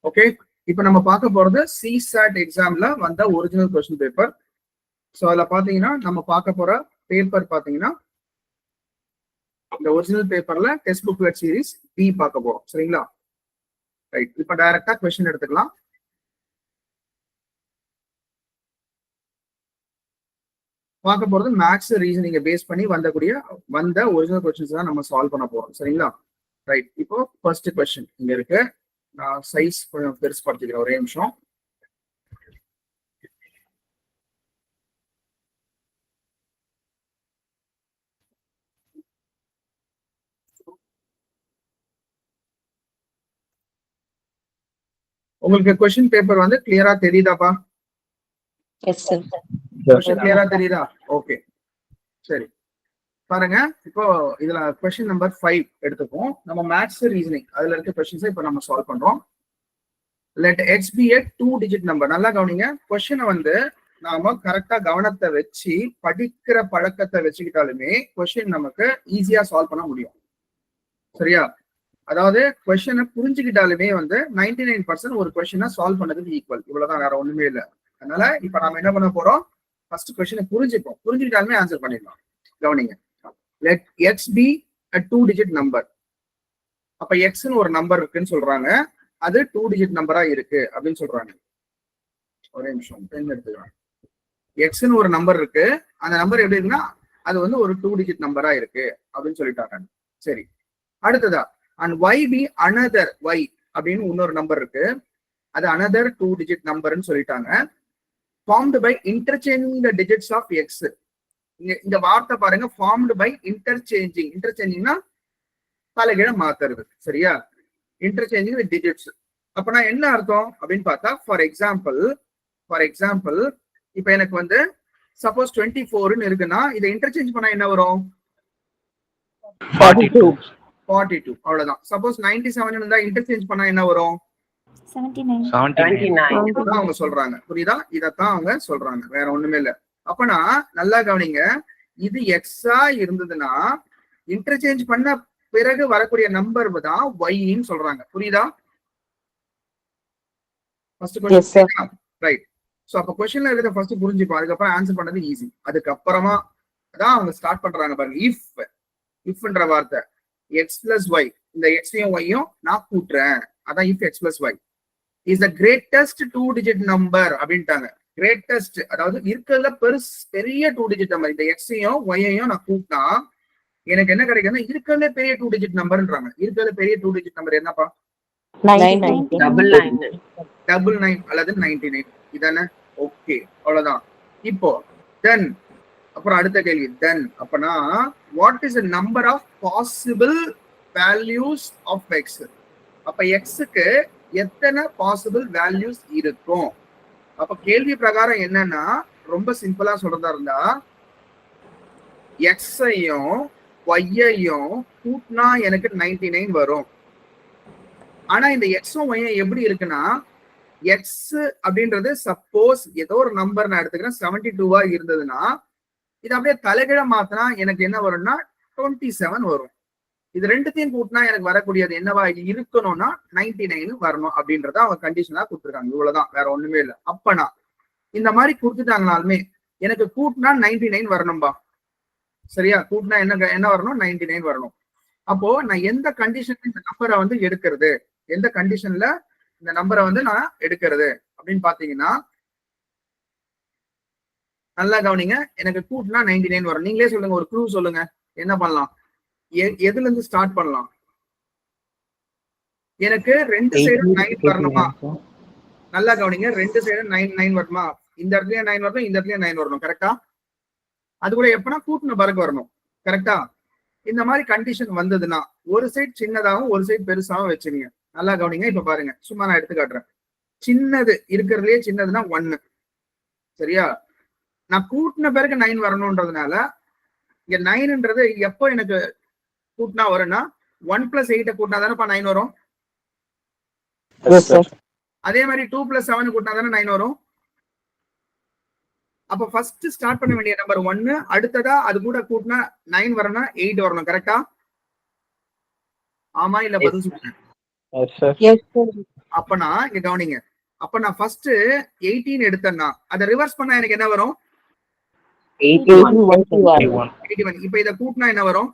Okay, இப்ப நம்ம பார்க்க போறது CSAT எக்ஸாம்ல வந்த ஒரிஜினல் கொஸ்டின் பேப்பர். ஸோ அதுல பாத்தீங்கன்னா நம்ம பார்க்க போற பேப்பர் பாத்தீங்கன்னா இந்த ஒரிஜினல் பேப்பர்ல டெஸ்ட் புக்லெட் சீரிஸ் B பார்க்க போறோம். சரிங்களா? ரைட், இப்ப டைரக்டா கொஸ்டின் எடுத்துக்கலாம். பார்க்க போறது மேக்ஸ் ரீசனிங்க பேஸ் பண்ணி வந்த ஒரிஜினல் கொஸ்டின்ஸ் தான் நம்ம சால்வ் பண்ண போறோம். சரிங்களா? ரைட், இப்போ ஃபர்ஸ்ட் கொஸ்டின் இங்க இருக்கு. நான் சைஸ் கொஞ்சம் பெருசு படுத்திக்கிறேன், ஒரே நிமிஷம். உங்களுக்கு கொஸ்டின் பேப்பர் வந்து கிளியரா தெரியுதாப்பா? Yes sir. கொஸ்டின் கிளியரா தெரியுதா? ஓகே, சரி. பாருங்க, இப்போ இதுல கொஸ்டின் நம்பர் 5 எடுத்துப்போம். நம்ம மேத்ஸ் ரீசனிங் அதுல இருக்க கொஸ்டின்ஸை இப்போ நம்ம சால்வ் பண்றோம். Let x be a 2-digit number. நல்லா கவனிங்க, கொஸ்டினை வந்து நாம கரெக்டா கவனத்தை வச்சு படிக்கிற பழக்கத்தை வச்சுக்கிட்டாலுமே கொஸ்டின் நமக்கு ஈஸியா சால்வ் பண்ண முடியும். சரியா? அதாவது கொஸ்டினை புரிஞ்சுக்கிட்டாலுமே வந்து 99% ஒரு கொஸ்டினை சால்வ் பண்ணதுக்கு ஈக்குவல். இவ்வளவுதான், வேற ஒண்ணுமே இல்லை. அதனால இப்ப நம்ம என்ன பண்ண போறோம், ஃபர்ஸ்ட் கொஸ்டினை புரிஞ்சுக்கிட்டாலுமே ஆன்சர் பண்ணிடலாம். கவனிங்க, let x be a 2-digit number. அப்ப எக்ஸ்னு ஒரு நம்பர் இருக்குன்னு சொல்றாங்க, அது 2-digit நம்பரா இருக்கு அப்படின்னு சொல்றாங்க. ஒரே நிமிஷம் பென் எடுத்துக்கலாம். எக்ஸ்னு ஒரு நம்பர் இருக்கு, அந்த நம்பர் எப்படி இருக்குன்னா அது வந்து ஒரு 2-digit நம்பரா இருக்கு அப்படின்னு சொல்லிட்டாங்க. சரி, அடுத்ததா and y be another y அப்படின்னு இன்னொரு நம்பர் இருக்கு, அது another 2-digit நம்பர்னு சொல்லிட்டாங்க. formed by interchanging the digits of x. இந்த வார்த்தை பாருங்க, formed by interchangingனா தலைகீழ மாத்துறது. சரியா? interchanging the digits. அப்ப நான் என்ன அர்த்தம் அப்படின்னு பார்த்தா, ஃபார் எக்ஸாம்பிள் இப்ப எனக்கு வந்து சப்போஸ் 24ன்னு இருக்குன்னா இதை இன்டர்சேஞ்ச் பண்ணா என்ன வரும்? 42. அவ்வளவுதான். சப்போஸ் 97 இருந்தா இன்டர்சேஞ்ச் பண்ணா என்ன வரும்? 79. அவங்க சொல்றாங்க. புரியுதா? இதத்தான் அவங்க சொல்றாங்க, வேற ஒண்ணுமே இல்ல. அப்பனா நல்லா கவனிங்க, இது எக்ஸா இருந்ததுன்னா இன்டர்சேஞ்ச் பண்ண பிறகு வரக்கூடிய நம்பர் தான் ஒய்ன்னு சொல்றாங்க. புரியுதா? First question right. சோ அப்ப क्वेश्चनல இருக்கிறத ஃபர்ஸ்ட் புரிஞ்சுப்போம், அதுக்கப்புறம் ஆன்சர் பண்ணது ஈஸி. அதுக்கப்புறமா தான் அவங்க ஸ்டார்ட் பண்றாங்க பாருங்க. இஃப்ன்ற வார்த்தை x plus y, இந்த எக்ஸையும் ஒய்யும் நான் கூட்டுறேன், அதான் if x plus y is the greatest 2-digit number அப்படின்ட்டாங்க. கிரேட்டஸ்ட் அதாவது இருக்கிறதுல பெரிய 2-digit நம்பர். இந்த எக்ஸையும் ஒய்யையும் நான் கூட்டினா எனக்கு என்ன கிடைக்குதுன்னா இருக்கிறதுல பெரிய 2-digit நம்பர்ன்றாங்க. இருக்கிறதுல பெரிய 2-digit நம்பர் என்னப்பா? 99 அல்லது 99. இதானே? ஓகே, அவ்வளவுதான். இப்போ தென் அப்புறம் அடுத்த கேள்வி, தென் அப்பனா what is the number of possible values of x? அப்ப எக்ஸுக்கு எத்தனை பாசிபிள் வேல்யூஸ் இருக்கும்? அப்ப கேள்வி பிரகாரம் என்னன்னா, ரொம்ப சிம்பிளா சொல்றதா இருந்தா எக்ஸையும் ஒய்யையும் கூட்டினா எனக்கு 99 வரும். ஆனா இந்த எக்ஸும் ஒய்யும் எப்படி இருக்குன்னா, எக்ஸ் அப்படின்றது சப்போஸ் ஏதோ ஒரு நம்பர் நான் எடுத்துக்கிறேன் 72வா இருந்ததுன்னா இது அப்படியே தலைகீழ மாத்தினா எனக்கு என்ன வரும்னா 27 வரும். இது ரெண்டுத்தையும் கூட்டினா எனக்கு வரக்கூடியது என்னவா இருக்கணும்னா 99 வரணும் அப்படின்றத அவங்க கண்டிஷனா கொடுத்துருக்காங்க. இவ்வளவுதான், வேற ஒண்ணுமே இல்லை. அப்பனா இந்த மாதிரி கொடுத்துட்டாங்கனாலுமே எனக்கு கூட்டினா 99 வரணும்பா. சரியா? கூட்டினா என்ன வரணும்? 99 வரணும். அப்போ நான் எந்த கண்டிஷன்ல இந்த நம்பரை வந்து எடுக்கிறது, எந்த கண்டிஷன்ல இந்த நம்பரை வந்து நான் எடுக்கிறது அப்படின்னு பாத்தீங்கன்னா, நல்லா கவனிங்க, எனக்கு கூட்டினா 99 வரும். நீங்களே சொல்லுங்க, ஒரு க்ளூ சொல்லுங்க, என்ன பண்ணலாம், எதுல இருந்து ஸ்டார்ட் பண்ணலாம்? எனக்கு ரெண்டு சைடும் 9 வரணுமா? நல்லா கவனிங்க, ரெண்டு சைடும் 9 வரணுமா? இந்த இடத்துலயும் 9 வரணும், இந்த இடத்துலயும் 9 வரணும். கரெக்டா? அது கூட எப்பனா கூட்டின பிறகு வரணும். கரெக்டா? இந்த மாதிரி கண்டிஷன் வந்ததுன்னா ஒரு சைட் சின்னதாகவும் ஒரு சைட் பெருசாகவும் வச்சுங்க. நல்லா கவனிங்க, இப்ப பாருங்க, சும்மா நான் எடுத்து காட்டுறேன். சின்னது இருக்கிறதுலயே சின்னதுன்னா 1. சரியா? நான் கூட்டின பிறகு 9 வரணும்ன்றதுனால இங்க 9ன்றது எப்போ எனக்கு கூட்டினா வரும்னா 1 + 8 கூட்டினா தானேப்பா 9 வரும். அதே மாதிரி 2 + 7 கூட்டினா தானே 9 வரும். அப்ப ஃபர்ஸ்ட் ஸ்டார்ட் பண்ண வேண்டிய நம்பர் 1, அடுத்ததா அது கூட கூட்டினா 9 வரணும்னா 8 வரணும். கரெக்டா? ஆமா இல்ல பதில் சொல்லுங்க. அப்பனா இங்க கவனிங்க. அப்ப நான் ஃபர்ஸ்ட் 18 எடுத்தேன்னா அதை ரிவர்ஸ் பண்ணா எனக்கு என்ன வரும்? 81. இப்ப இத கூட்டினா என்ன வரும்?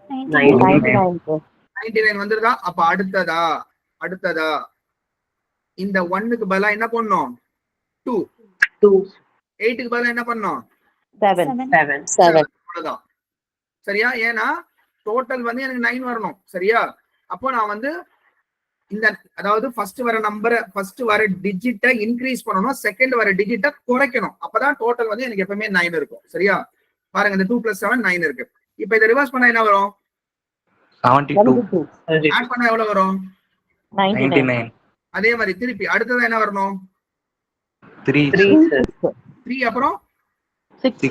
99 வந்துருதா? அப்ப அடுத்ததா இந்த 1க்கு பதிலா என்ன பண்ணோம்? 2. 8க்கு பதிலா என்ன பண்ணோம்? 7. அவ்வளவுதான். சரியா? ஏன்னா டோட்டல் வந்து எனக்கு 9 வரணும். சரியா? அப்போ நான் வந்து இந்த அதாவது ஃபர்ஸ்ட் வர டிஜிட்டை இன்க்ரீஸ் பண்ணணும், செகண்ட் வர டிஜிட்டை குறைக்கணும். அப்பதான் டோட்டல் வந்து எனக்கு எப்பவுமே 9 இருக்கும். சரியா? பாருங்க, இந்த 2 + 7 9 இருக்கு. இப்ப இதை ரிவர்ஸ் பண்ணா என்ன வரும்? 72. ஆட் பண்ணா எவ்வளவு வரும்? 99. அதே மாதிரி திருப்பி அடுத்தது என்ன வரணும்? 3. 3 அப்புறம் 6.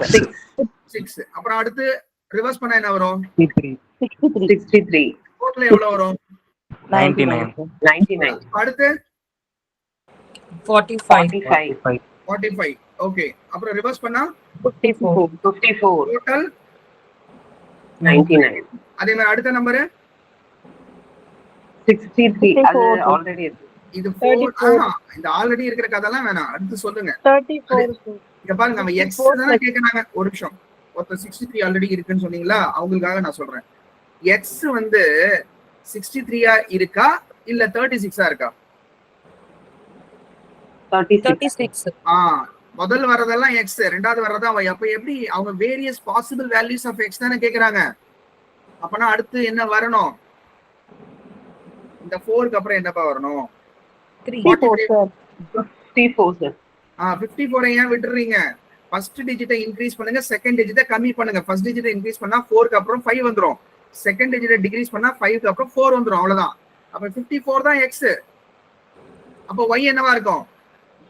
அப்புறம் அடுத்து ரிவர்ஸ் பண்ணா என்ன வரும்? 63. டோட்டல் எவ்வளவு வரும்? 99. அடுத்து 45. ஓகே. அப்புறம் ரிவர்ஸ் பண்ணா 54. டோட்டல் 99. அதே மாதிரி அடுத்த நம்பர் 63. அது ஆல்ரெடி இருக்கு. இது 4. இந்த ஆல்ரெடி இருக்கிற கதெல்லாம் வேணாம், அடுத்து சொல்லுங்க. 34. இங்க பாருங்க, நம்ம எக்ஸ் தானே கேக்குறாங்க. ஒரு நிமிஷம். ஒருத்தர் 63 ஆல்ரெடி இருக்குன்னு சொன்னீங்களா, அவங்களுக்காக நான் சொல்றேன். எக்ஸ் வந்து 63 இருக்கா இல்ல 36 இருக்கா? 36. முதல் வரதெல்லாம் எக்ஸ், ரெண்டாவது வரதா y. அப்ப எப்படி அவங்க various possible values of x தானே கேக்குறாங்க. அப்பனா அடுத்து என்ன வரணும்? இந்த 4க்கு அப்புறம் என்னப்பா வரணும்? 54 ஏன் விட்டுறீங்க? ஃபர்ஸ்ட் டிஜிட்டை இன்க்ரீஸ் பண்ணுங்க, செகண்ட் டிஜிட்டை கம்மி பண்ணுங்க. ஃபர்ஸ்ட் டிஜிட்டை இன்க்ரீஸ் பண்ணா 4க்கு அப்புறம் 5 வந்துரும். செகண்ட் டிஜிட்டை டிக்ரீஸ் பண்ணா 5க்கு அப்புறம் 4 வந்துரும். அவ்வளவுதான். அப்ப 54 தான் எக்ஸ். அப்ப y என்னவா இருக்கும்?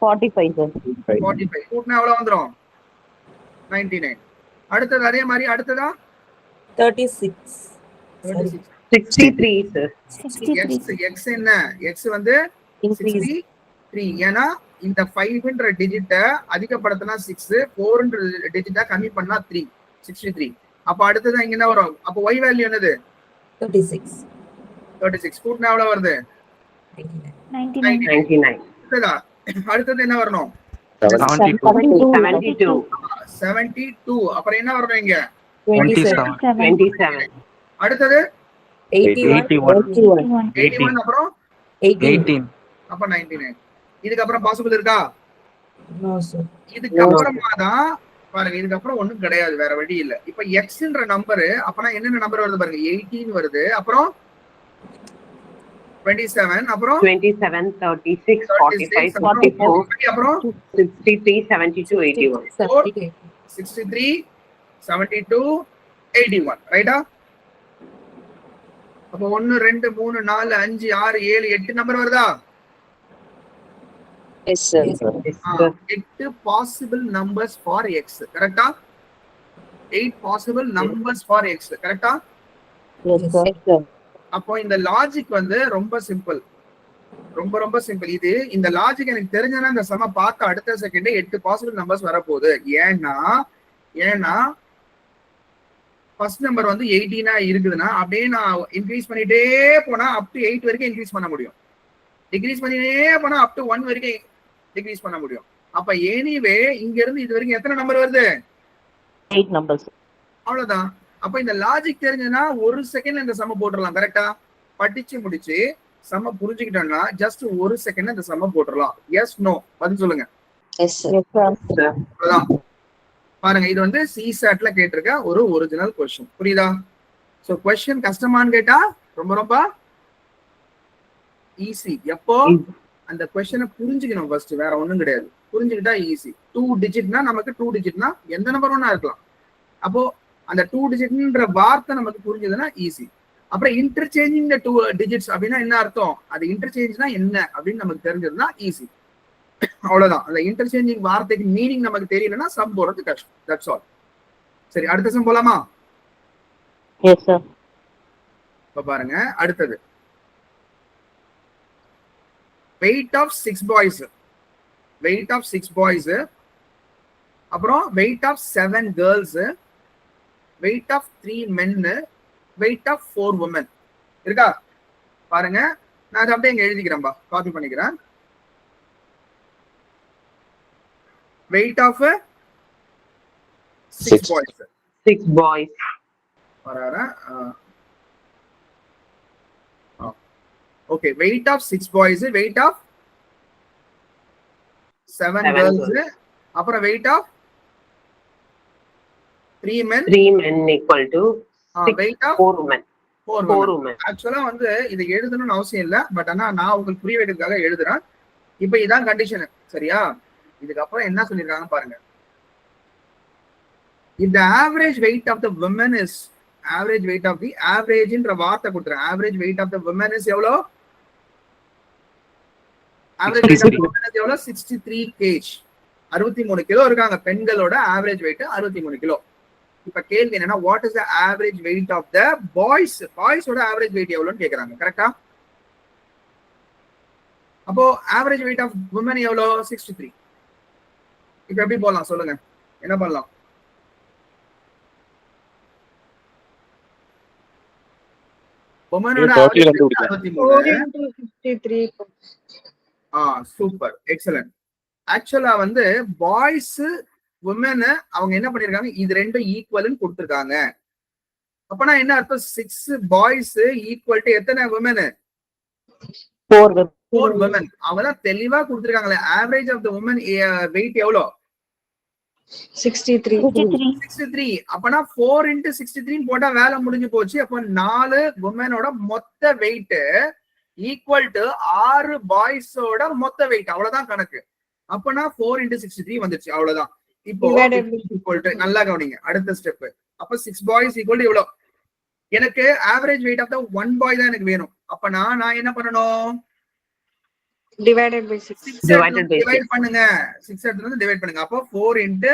45. கூட்டினா எவ்வளவு வந்துரும்? 99. அடுத்தது அதே மாதிரி அடுத்ததா 36. 63. எக்ஸ் என்ன? எக்ஸ் வந்து 63. ஏன்னா இந்த 5ன்ற டிஜிட்டை அதிகப்படுத்தினா 6, 4ன்ற டிஜிட்டை கம்மி பண்ணா 3. 63. அப்ப அடுத்தது இங்க என்ன வரும்? அப்ப y வேல்யூ என்னது? 36. கூட்டினா எவ்வளவு வருது? 99. அடுத்தது என்ன வரணும்? 72. அப்புறம் என்ன வரணும் இங்க? 27. அடுத்தது 81. அப்புறம் 18. அப்ப 99. இதுக்கு அப்புறம் பாசிபிள் இருக்கா? No, sir. இதுக்கு அப்புறமா தான் பாருங்க, இதுக்கு அப்புறம் ஒண்ணும் கிடையாது, வேற வழி இல்ல. இப்ப எக்ஸ்ன்ற நம்பர் அப்பனா என்னென்ன நம்பர் வருது பாருங்க. 18 வருது, அப்புறம் 27, அப்புறம் 27, 36, 45, 44, அப்புறம் 63, 72, 81. 63, 72, 81. ரைட்டா? அப்ப 1 2 3 4 5 6 7 8 நம்பர் வருதா? Yes, sir. 8 possible numbers for X. கரெக்டா? 8 பாசிபிள் நம்பர்ஸ் ஃபார் எக்ஸ். கரெக்டா? Yes, sir. அப்போ இந்த லாஜிக் வந்து ரொம்ப சிம்பிள், ரொம்ப சிம்பிள். இது இந்த லாஜிக் எனக்கு தெரிஞ்சனா இந்த சம பார்த்த அடுத்த செகண்ட் 8 பாசிபிள் நம்பர்ஸ் வரப்போகுது. ஏன்னா ஃபர்ஸ்ட் நம்பர் வந்து 18 இருக்குதுன்னா அப்படியே நான் இன்க்ரீஸ் பண்ணிட்டே போனா அப் டு 8 வரைக்கும் இன்க்ரீஸ் பண்ண முடியும். டிக்ரீஸ் பண்ணிட்டே போனா அப் டு 1 வரைக்கும் டிக்ரீஸ் பண்ண முடியும். அப்ப எனிவே இங்க இருந்து இது வரைக்கும் எத்தனை நம்பர் வருது? 8 numbers. அவ்வளவுதான். அப்ப இந்த லாஜிக் தெரிஞ்சதுன்னா ஒரு செகண்ட்ல இந்த சம போட்டுடலாம். கரெக்டா? படிச்சு முடிச்சு சம புரிஞ்சுக்கிட்டோம்னா ஜஸ்ட் ஒரு செகண்ட்ல இந்த சம போட்டுடலாம். எஸ் நோ பதில் சொல்லுங்க. அவ்வளவுதான். பாருங்க, இது வந்து சிசாட்ல கேட்டிருக்க ஒரு ஒரிஜினல் கொஸ்டின். புரியுதா? சோ கொஸ்டின் கஷ்டமான்னு கேட்டா ரொம்ப ஈஸி. எப்போ அந்த கொஸ்டினை புரிஞ்சுக்கணும் ஃபர்ஸ்ட், வேற ஒண்ணும் கிடையாது. புரிஞ்சுக்கிட்டா ஈஸி. 2 டிஜிட்னா நமக்கு 2 டிஜிட்னா எந்த நம்பர் ஒண்ணா இருக்கலாம். அப்போ அந்த 2 டிஜிட்ன்ற வார்த்தை நமக்கு புரிஞ்சதுன்னா ஈஸி. அப்புறம் இன்டர்சேஞ்சிங் த 2 டிஜிட்ஸ் அப்படின்னா என்ன அர்த்தம், அது இன்டர்சேஞ்ச்னா என்ன அப்படின்னு நமக்கு தெரிஞ்சதுன்னா ஈஸி. அவ்வளவுதான். அந்த இன்டர்சேஞ்சிங் வார்த்தைக்கு மீனிங் நமக்கு தெரியலன்னா சம் போறது கஷ்டம். That's all. சரி, அடுத்த சம் போலாமா? Yes sir. இப்ப பாருங்க, அடுத்தது weight of 6 boys, weight of 6 boys, அப்புறம் weight of 7 girls, weight of 3 men, weight of 4 women இருக்கா? பாருங்க, நான் அதை அப்படியே இங்க எழுதிக்கிறேன்பா, காப்பி பண்ணிக்கிறேன். Weight of 6 boys. 6 boys. வராரா? Okay, weight of 6 boys, weight of 7 girls, அப்புறம் weight of 3 men. 3 men equal to weight of 4 women. 4 women. ஆக்சுவலா வந்து இது எழுதணும்னு அவசியம் இல்ல, பட் ஆனா நான் உங்களுக்கு புரிய வைக்கிறதுக்காக எழுதுறேன். இப்போ இதான் கண்டிஷன், சரியா? இதுக்கப்புறம் என்ன சொல்லிருக்காங்க பாருங்க. if the average weight of the women is average weight of the average ன்ற வார்த்தை கொடுத்துறேன். average weight of the women is எவ்வளோ? average weight of the women is எவ்வளோ? 63 kg. 63 கிலோ இருக்காங்க. பெண்களோட ஆவரேஜ் வெயிட் 63 கிலோ. இப்ப கேள்வி என்னன்னா, what is the average weight of the boys? பாய்ஸோட ஆவரேஜ் வெயிட் எவ்வளோன்னு கேக்குறாங்க. கரெக்டா? அப்போ ஆவரேஜ் வெயிட் ஆஃப் உமன் எவ்வளோ? 63. இப்ப எப்படி போடலாம் சொல்லுங்க, என்ன பண்ணலாம்? உமனோட ஆவரேஜ் 63. Super, excellent. ஆக்சுவலா வந்து பாய்ஸ் உமன் அவங்க என்ன பண்ணிருக்காங்க, இது ரெண்டும் ஈக்குவல்னு கொடுத்திருக்காங்க. அப்பனா என்ன அர்த்தம்? 6 பாய்ஸ் ஈக்குவல் டு எத்தனை உமன்? 4 women. அவங்க தான் தெளிவா கொடுத்திருக்காங்களே. Average of the women weight எவ்வளோ? 63. அப்பனா 4 into 63 போட்டா வேலை முடிஞ்சு போச்சு. அப்ப 4 உமனோட மொத்த வெயிட் ஈக்குவல் டு 6 பாய்ஸோட மொத்த வெயிட். அவ்வளவுதான் கணக்கு. அப்பனா 4 into 63 வந்துச்சு, அவ்வளவுதான். இப்போ நல்லா கவனிங்க, அடுத்த ஸ்டெப். அப்ப 6 பாய்ஸ் ஈக்குவல் டு எவ்வளோ? எனக்கு ஆவரேஜ் வெயிட் ஆஃப் த 1 பாய் தான் எனக்கு வேணும். அப்ப நான் என்ன பண்ணணும்? divided by 6. டிவைட் பண்ணுங்க. 6 எடுத்து வந்து டிவைட் பண்ணுங்க. அப்போ 4 into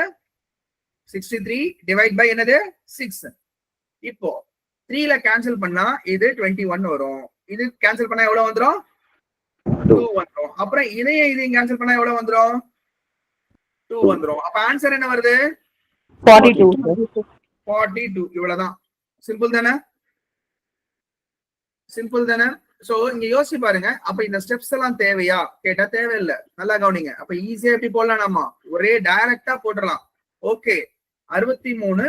63 டிவைட் பை என்னது? 6. இப்போ 3ல கேன்சல் பண்ணா இது 21 வரும். இது கேன்சல் பண்ணா எவ்வளவு வந்துரும்? 2 வந்துரும். அப்புறம் இதையும் கேன்சல் பண்ணா எவ்வளவு வந்துரும்? 2 வந்துரும். அப்ப ஆன்சர் என்ன வருது? 42. இவ்வளவுதான். சிம்பிள் தானே? சிம்பிள் தானே? சோ இங்க யோசிச்சு பாருங்க. அப்ப இந்த ஸ்டெப்ஸ் எல்லாம் தேவையா கேட்டா தேவையில்லை. நல்லா கவனிங்க. அப்ப ஈஸியா எப்படி போடலாம்? நம்ம ஒரே டைரக்டா போட்டுடலாம். ஓகே, 63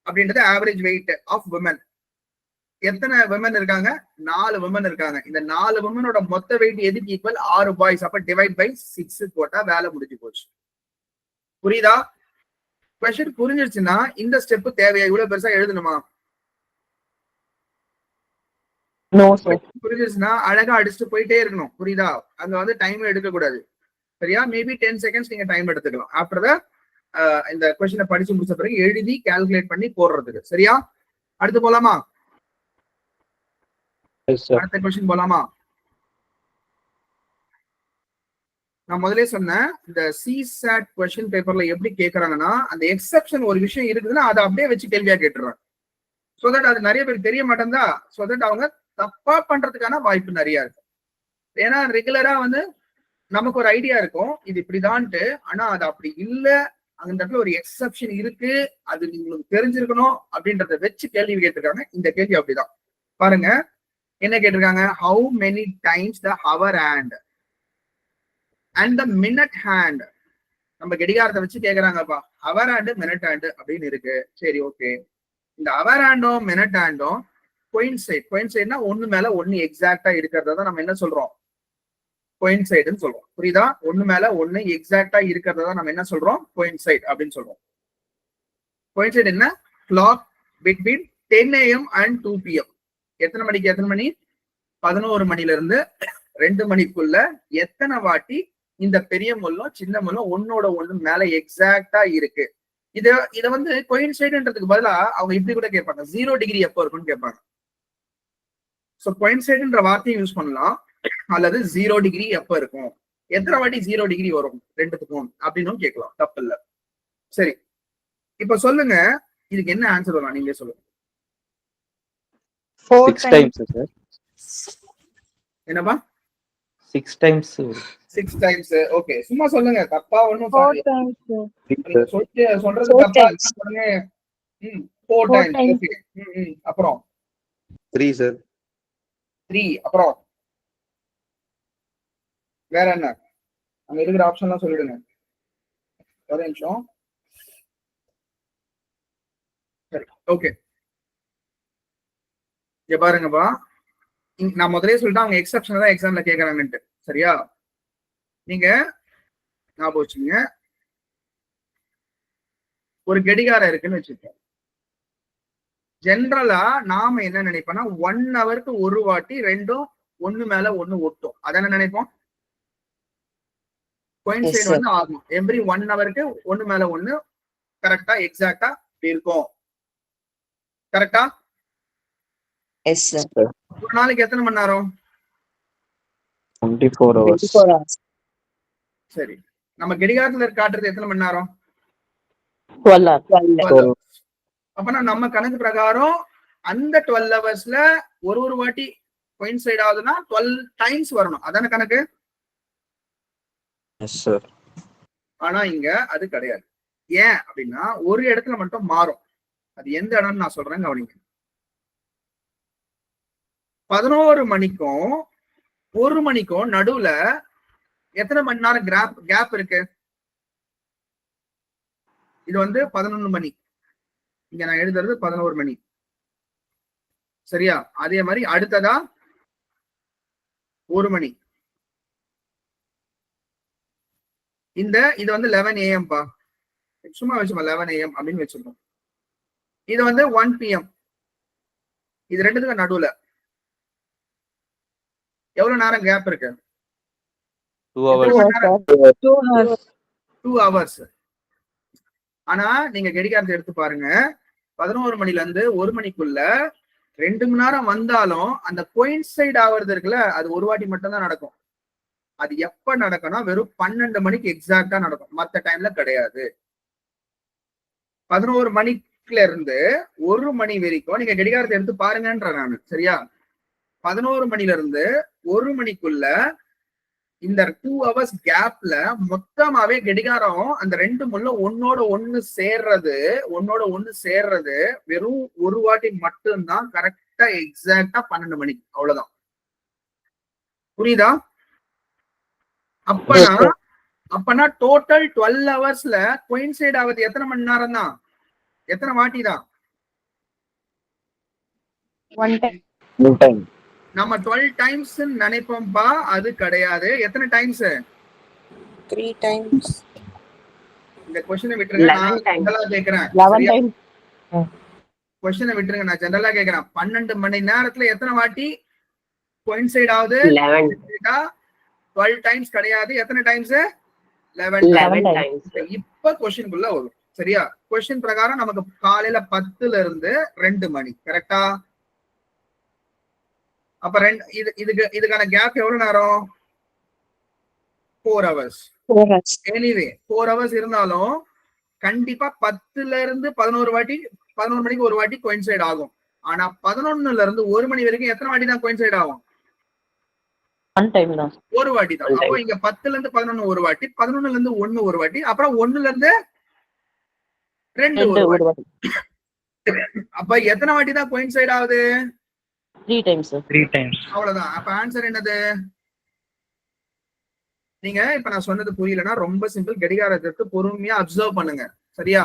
அப்படின்றது ஆவரேஜ் வெயிட் ஆஃப் விமன். எத்தனை விமன் இருக்காங்க? 4 விமன் இருக்காங்க. இந்த 4 விமனோட மொத்த வெயிட் எதுக்கு ஈக்குவல்? 6 பாய்ஸ். அப்ப டிவைட் பை 6 போட்டா வேலை முடிஞ்சு போச்சு. புரியுதா? கொஸ்டின் புரிஞ்சிருச்சுன்னா இந்த ஸ்டெப் தேவையா? இவ்வளவு பெருசா எழுதணுமா? புரிஞ்சிருச்சுன்னா அழகா அடிச்சுட்டு போயிட்டே இருக்கணும். புரியுதா? அங்க வந்து டைம் எடுக்க கூடாது. சரியா? மேபி 10 செகண்ட்ஸ் நீங்க டைம் எடுத்துக்கலாம். ஆஃப்டர் த இந்த கொஸ்டினை படிச்சு முடிச்ச பிறகு எழுதி கால்குலேட் பண்ணி போடுறதுக்கு. சரியா? அடுத்து போலாமா? அடுத்த கொஸ்டின் போலாமா? நான் முதலே சொன்னேன், இந்த CSAT கொஸ்டின் பேப்பர்ல எப்படி கேட்கறாங்கன்னா, அந்த எக்ஸெப்ஷன் ஒரு விஷயம் இருக்குதுன்னா அதை அப்படியே வச்சு கேள்வியா கேட்டுறாங்க. சோ தட் அது நிறைய பேருக்கு தெரிய மாட்டேந்தா, சோ தட் அவங்க தப்பா பண்றதுக்கான வாய்ப்பு நிறைய இருக்கு. ஏன்னா ரெகுலரா வந்து நமக்கு ஒரு ஐடியா இருக்கும் இது இப்படிதான்ட்டு, ஆனா அது அப்படி இல்ல, அந்த இடத்துல ஒரு எக்ஸெப்ஷன் இருக்கு, அது உங்களுக்கு தெரிஞ்சிருக்கணும் அப்படின்றத வச்சு கேள்வி கேட்டிருக்காங்க. இந்த கேள்வி அப்படிதான். பாருங்க என்ன கேட்டிருக்காங்க? How many times the hour hand and the minute hand. நம்ம கடிகாரத்தை வச்சு கேக்குறாங்கப்பா. ஹவர் ஹேண்ட் மினிட் ஹேண்ட் அப்படின்னு இருக்கு. சரி, ஓகே. இந்த ஹவர் ஹேண்டும் மினிட் ஹேண்டும் கோயின்சைட்னா ஒண்ணு மேல ஒண்ணு எக்ஸாக்டா இருக்கிறத தான் நம்ம என்ன சொல்றோம்? கோயின்சைடுன்னு சொல்றோம். புரியுதா? ஒண்ணு மேல ஒண்ணு எக்ஸாக்டா இருக்கிறத தான் நம்ம என்ன சொல்றோம்? கோயின்சைட் அப்படின்னு சொல்றோம். கோயின்சைட் என்ன? Clock between 10 AM and 2 PM. எத்தனை மணிக்கு எத்தனை மணி? 11 மணில இருந்து 2 மணிக்குள்ள எத்தனை வாட்டி இந்த பெரிய முள்ளும் சின்ன முள்ளும் ஒன்னோட ஒண்ணு மேல எக்ஸாக்டா இருக்கு. இத வந்து கோயின்சைடுன்றதுக்கு பதிலா அவங்க இப்படி கூட கேட்பாங்க, 0 டிகிரி எப்போ இருக்குன்னு கேட்பாங்க. சோ கோயின்சைடுன்ற வார்த்தையை யூஸ் பண்ணலாம், அல்லது 0 டிகிரி எப்ப இருக்கும், எத்தனை வாட்டி 0 டிகிரி வரும் ரெண்டுத்துக்கும் அப்படின்னு கேட்கலாம். தப்பு இல்ல. சரி, இப்ப சொல்லுங்க, இதுக்கு என்ன ஆன்சர் வரலாம்? நீங்க சொல்லுங்க. 6 times சார். என்னப்பா? 6 times. 6 times. ஓகே, சும்மா சொல்லுங்க, தப்பா ஒண்ணும் 4 times. சொல்றது தப்பா உடனே 4 times. ஓகே. அப்புறம் 3 சார். 3. அப்புறம் வேற என்ன அங்க இருக்கிற ஆப்ஷன்லாம் சொல்லிடுங்க. ஒரு நிமிஷம். சரி, ஓகே. இங்க பாருங்கப்பா, நான் முதலே சொல்லிட்டேன் அவங்க எக்ஸப்ஷன் தான் எக்ஸாம்ல கேட்கறாங்கன்ட்டு. சரியா? நீங்க ஞாபகம் வச்சுங்க, ஒரு கடிகாரம் இருக்குன்னு வச்சுக்கோங்க. ஜென்ரலா நாம என்ன நினைப்போம்னா 1 ஹவருக்கு ஒரு வாட்டி ரெண்டும் ஒண்ணு மேல ஒண்ணு ஒட்டும். அதான நினைப்போம். கோயின்சைட் வந்து ஆகும். எவ்ரி 1 ஹவருக்கு ஒண்ணு மேல ஒண்ணு கரெக்டா எக்ஸாக்டா இருக்கும். கரெக்டா? Yes sir. ஒரு நாளைக்கு எத்தனை மணி நேரம்? 24 hours. சரி, நம்ம கடிகாரத்துல காட்டுறது எத்தனை மணி நேரம்? 12 12. அப்பனா நம்ம கணக்கு பிரகாரம் அந்த 12 ஹவர்ஸ்ல ஒரு வாட்டி கோயின்சைட் ஆகுதுன்னா 12 டைம்ஸ் வரணும். அதான கணக்கு? Yes sir. ஆனா இங்க அது கிடையாது. ஏன் அப்படின்னா ஒரு இடத்துல மட்டும் மாறும். அது எந்த இடம்னு நான் சொல்றேன், கவனிங்க. 11 மணிக்கும் 1 மணிக்கும் நடுவுல எத்தனை மணி நேரம் கேப் இருக்கு? இது வந்து 11 மணி, இங்க நான் எழுதுறது 11 மணி. சரியா? அதே மாதிரி அடுத்ததா 1 மணி. இது வந்து 11 AM பா, சும்மா வச்சுப்போம் 11 AM அப்படின்னு வச்சிருக்கோம். இது வந்து 1 PM. இது ரெண்டுத்துக்கு நடுவுல எவ்வளவு நேரம் கேப் இருக்கு? 2 hours. 2 hours. ஆனா நீங்க கடிகாரத்தை எடுத்து பாருங்க, 11 மணில இருந்து 1 மணிக்குள்ள 2 மணி நேரம் வந்தாலும் அந்த கோயின்சைட் ஆவறது இருக்குல்ல, அது ஒரு வாட்டி மட்டும் தான் நடக்கும். அது எப்ப நடக்கும்னா வெறும் 12 மணிக்கு எக்ஸாக்டா நடக்கும், மத்த டைம்ல கிடையாது. 11 மணிக்குல இருந்து 1 மணி வரைக்கும் நீங்க கடிகாரத்தை எடுத்து பாருங்கன்ற நானு. சரியா? 11 மணில இருந்து 1 மணிக்குள்ள இந்த 2 ஹவர்ஸ் கேப்ல மொத்தமாவே கடிகாரம் அந்த ரெண்டு முள்ள ஒன்னோட ஒண்ணு சேர்றது வெறும் ஒரு வாட்டி மட்டும்தான், கரெக்டா எக்ஸாக்டா 12 மணிக்கு. அவ்வளவுதான். புரியுதா? அப்பனா டோட்டல் 12 ஹவர்ஸ்ல கோயின்சைட் ஆகுது எத்தனை மணி நேரம் தான்? எத்தனை வாட்டி தான்? 1 time. நம்ம 12 டைம்ஸ் நினைப்போம்பா, அது கிடையாது. எத்தனை டைம்ஸ்? 3 times. இந்த क्वेश्चனை விட்டுருங்க, நான் ஜெனரலா கேக்குறேன். 11 times. क्वेश्चனை விட்டுருங்க, நான் ஜெனரலா கேக்குறேன். 12 மணி நேரத்துல எத்தனை வாட்டி கோயின்சைட் ஆகுது? 12 டைம்ஸ் கிடையாது. எத்தனை டைம்ஸ்? 11 டைம்ஸ். இப்ப क्वेश्चनக்குள்ள வரும். சரியா? क्वेश्चन பிரகாரம் நமக்கு காலையில 10ல இருந்து 2 மணி, கரெக்டா? அப்ப இதுக்கான கேப் எவ்வளவு நேரம்? 4 hours. எனிவே 4 hours இருந்தாலும் கண்டிப்பா 10ல இருந்து 11 மணிக்கு ஒரு வாட்டி கோயின்சைட் ஆகும். ஆனா 11ல இருந்து 1 மணி வரைக்கும் எத்தனை வாட்டி தான் கோயின்சைட் ஆகும்? ஒரு வாட்டி தான். அப்போ இங்க 10ல இருந்து 11 ஒரு வாட்டி, 11ல இருந்து 1 ஒரு வாட்டி, அப்புறம் 1ல இருந்து 2 ஒரு வாட்டி. அப்ப எத்தனை வாட்டி தான் கோயின்சைட் ஆகுது? 3 times. அவ்வளவுதான். அப்ப ஆன்சர் என்னது? நீங்க இப்ப நான் சொன்னது புரியலன்னா ரொம்ப சிம்பிள், கடிகாரத்தை பொறுமையா அப்சர்வ் பண்ணுங்க. சரியா?